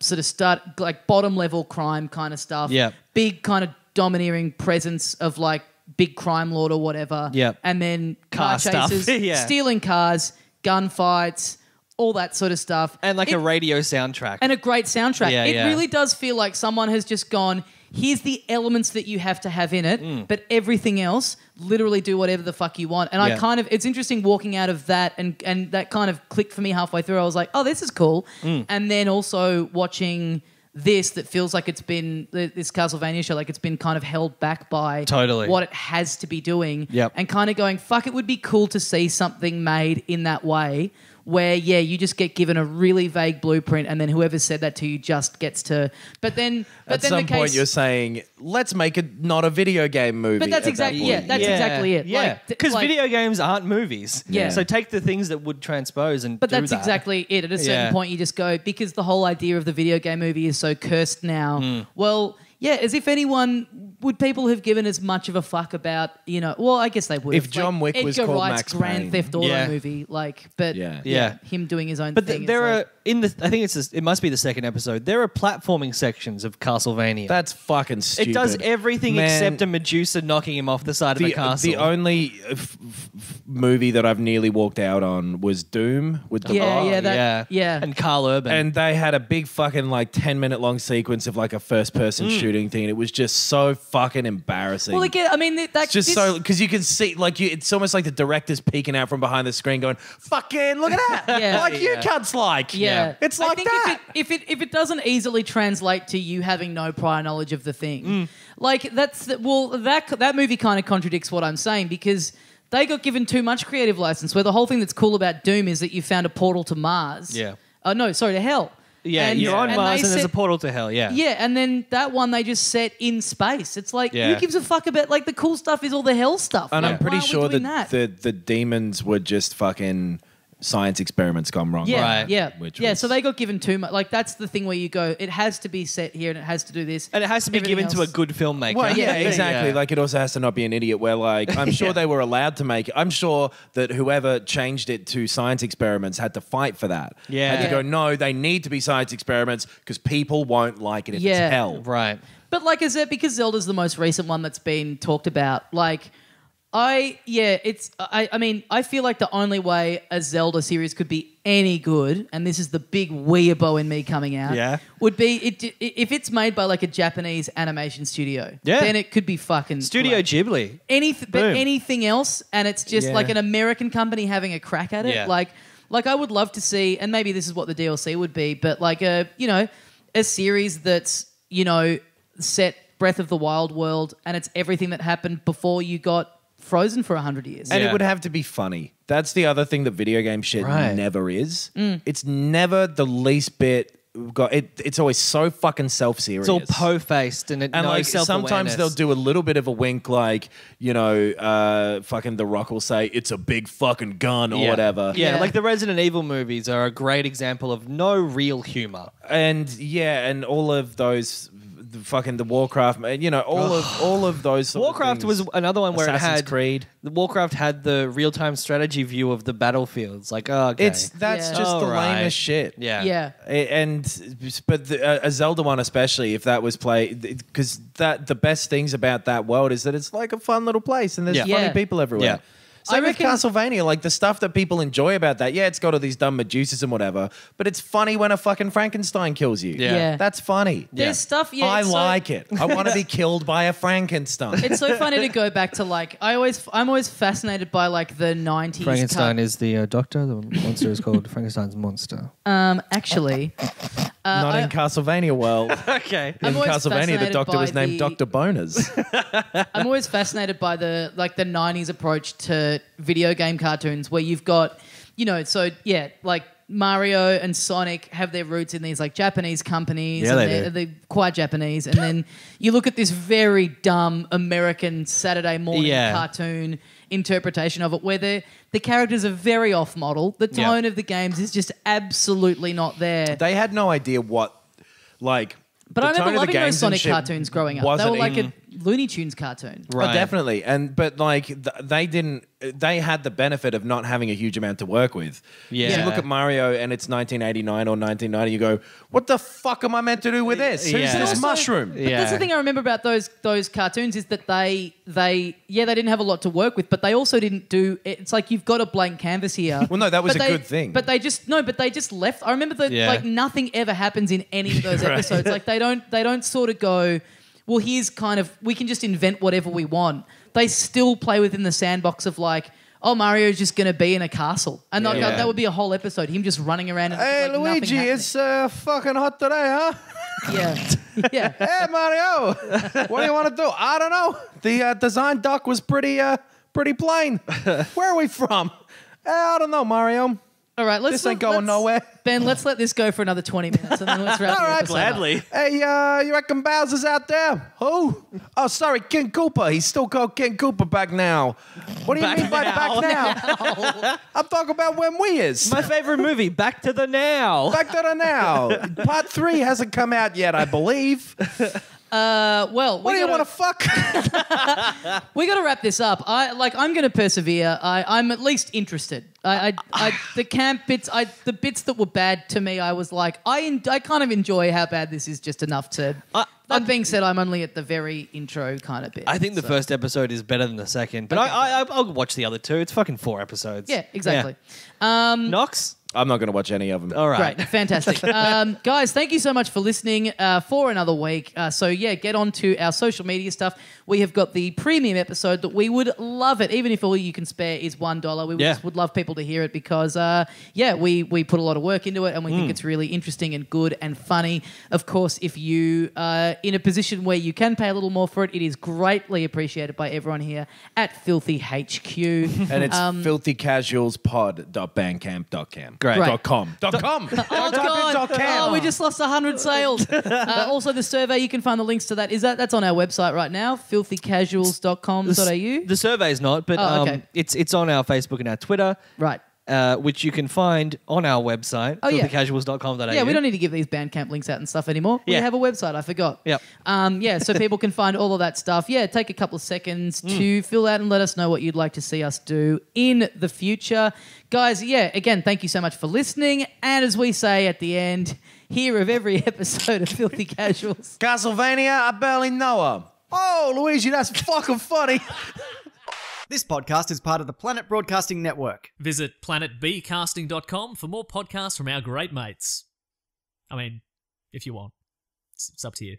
sort of start like bottom level crime kind of stuff. Yeah, big kind of domineering presence of like big crime lord or whatever. Yeah, and then car stuff. chases, stealing cars, gunfights. All that sort of stuff. And like a radio soundtrack. And a great soundtrack. Yeah, it really does feel like someone has just gone, here's the elements that you have to have in it, but everything else, literally do whatever the fuck you want. And it's interesting walking out of that and that kind of clicked for me halfway through. I was like, oh, this is cool. And then also watching this that feels like it's been, this Castlevania show, like it's been kind of held back by what it has to be doing. And kind of going, fuck, it would be cool to see something made in that way where, you just get given a really vague blueprint and then whoever said that to you just gets to... But then at some point you're saying, let's make it not a video game movie. But that's exactly exactly it. Yeah, because video games aren't movies. Yeah. So take the things that would transpose and But do that's that. exactly it. At a certain point you just go, because the whole idea of the video game movie is so cursed now, well... Yeah, as if would people have given as much of a fuck about, well, I guess they would. If John Wick was Edgar called Wright's Max Grand Payne. Theft Auto movie, but him doing his own but thing. There are I think it must be the second episode. There are platforming sections of Castlevania. That's fucking stupid. It does everything Man, except a Medusa knocking him off the side of the castle. The only movie that I've nearly walked out on was Doom with the and Carl Urban. And they had a big fucking 10-minute long sequence of like a first-person shooting thing. It was just so fucking embarrassing. Well, again, I mean, that's just so because you can see it's almost like the director's peeking out from behind the screen, going, "Fucking look at that!" Like you cunts like. It's like I think that. If it doesn't easily translate to you having no prior knowledge of the thing, that movie kind of contradicts what I'm saying because they got given too much creative license. Where the whole thing that's cool about Doom is that you found a portal to Mars. Yeah. Oh no, sorry, to hell. Yeah, you're on Mars and there's a portal to hell, Yeah, and then that one they just set in space. It's like, who gives a fuck about, the cool stuff is all the hell stuff. And I'm pretty sure that the demons were just fucking science experiments gone wrong. So they got given too much. That's the thing where you go, it has to be set here and it has to do this. And it has to be given to a good filmmaker. Well, exactly. It also has to not be an idiot where, I'm sure they were allowed to make it. I'm sure that whoever changed it to science experiments had to fight for that. Yeah. Had to go, no, they need to be science experiments because people won't like it if it's hell. Right. But, because Zelda's the most recent one that's been talked about, I feel like the only way a Zelda series could be any good, and this is the big weeabo in me coming out, would be if it's made by a Japanese animation studio. Then it could be fucking Studio great. Ghibli. But anything else, and it's just an American company having a crack at it. Yeah. I would love to see, and maybe this is what the DLC would be, but a series that's set Breath of the Wild world, and it's everything that happened before you got frozen for 100 years. And Yeah. it would have to be funny. That's the other thing that video game shit Right. never is. It's never the least bit. It's always so fucking self-serious. It's all po-faced and And no like self-awareness. sometimes they'll do a little bit of a wink, like, you know, fucking The Rock will say it's a big fucking gun or whatever. Yeah, Yeah. like the Resident Evil movies are a great example of no real humor. And and all of those fucking the Warcraft, you know, all of those sort of Warcraft things. was another one where Assassin's it had Creed. The Warcraft had the real-time strategy view of the battlefields. Like, oh, okay. That's Yeah. just the Alright. lamest shit. yeah. But a Zelda one especially, if that was played, because the best things about that world is that it's like a fun little place and there's Yeah. funny Yeah. people everywhere. Yeah. Same I with reckon- Castlevania, like the stuff that people enjoy about that. Yeah, it's got all these dumb Medusas and whatever, but it's funny when a fucking Frankenstein kills you. Yeah. That's funny. There's stuff, yeah. I it's so- like it. I want to be killed by a Frankenstein. It's so funny to go back to like I'm always fascinated by like the 90s. Frankenstein is the doctor. The monster is called Frankenstein's monster. Actually, Not in Castlevania world. Okay. I'm In always Castlevania, the fascinated doctor was by named the- Dr. Boners. I'm always fascinated by the 90s approach to video game cartoons where you've got, you know, so yeah, like Mario and Sonic have their roots in these like Japanese companies. Yeah, and they do. they're quite Japanese. And then you look at this very dumb American Saturday morning cartoon interpretation of it where the characters are very off model. The tone of the games is just absolutely not there. They had no idea what, like. But the I remember tone of the loving games those and Sonic shit cartoons growing up. They wasn't were like in- a Looney Tunes cartoon. Oh, definitely. But like they had the benefit of not having a huge amount to work with. Yeah. So you look at Mario and it's 1989 or 1990, you go, what the fuck am I meant to do with this? Who's Yeah. this Also- mushroom? But that's the thing I remember about those cartoons is that they didn't have a lot to work with, but they also didn't do. It's like you've got a blank canvas here. Well, no, that was but a they- good thing. But they just left. I remember that Yeah. like nothing ever happens in any of those episodes. Like they don't sort of go, well, here's kind of we can just invent whatever we want. They still play within the sandbox of like, oh, Mario's just going to be in a castle, and like, Yeah. that would be a whole episode. Him just running around. And, Hey, like, nothing Luigi, happening. it's fucking hot today, huh? yeah, yeah. Hey, Mario, what do you want to do? I don't know. The design doc was pretty plain. Where are we from? I don't know, Mario. All right, This ain't going nowhere. Ben, let's let this go for another 20 minutes and then let's wrap All the right, episode up. Hey, you reckon Bowser's out there? Who? Oh, sorry, King Koopa. He's still called King Koopa back now. What do you mean by back now? I'm talking about when we is. My favorite movie, Back to the Now. Back to the now. Part 3 hasn't come out yet, I believe. Well, What do you want to fuck? we got to wrap this up. I'm going to persevere. I'm at least interested. The camp bits, the bits that were bad to me, I was like, I kind of enjoy how bad this is just enough to. That being said, I'm only at the very intro kind of bit. I think the first episode is better than the second, but Okay. I'll watch the other two. It's fucking 4 episodes. Yeah, exactly. Knox? I'm not going to watch any of them. All right. Great, fantastic. Guys, thank you so much for listening for another week. So, yeah, get on to our social media stuff. We have got the premium episode that we would love it, even if all you can spare is $1. We just would love people to hear it because, we put a lot of work into it and we think it's really interesting and good and funny. Of course, if you are in a position where you can pay a little more for it, it is greatly appreciated by everyone here at Filthy HQ. And it's filthycasualspod.bandcamp.com. Great. Right. .com. .com. Oh, God. Oh, we just lost 100 sales. Also, the survey, you can find the links to that. That's on our website right now, filthycasuals.com.au. The survey's not, but Oh, okay. it's on our Facebook and our Twitter, Right. which you can find on our website, Oh, yeah. filthycasuals.com.au. Yeah, we don't need to give these Bandcamp links out and stuff anymore. We Yeah. have a website. I forgot. Yep. So people can find all of that stuff. Yeah, take a couple of seconds to fill out and let us know what you'd like to see us do in the future. Guys, yeah, again, thank you so much for listening. And as we say at the end, here of every episode of Filthy Casuals. Castlevania, I barely know her. Oh, Luigi, that's fucking funny. This podcast is part of the Planet Broadcasting Network. Visit planetbcasting.com for more podcasts from our great mates. I mean, if you want. It's up to you.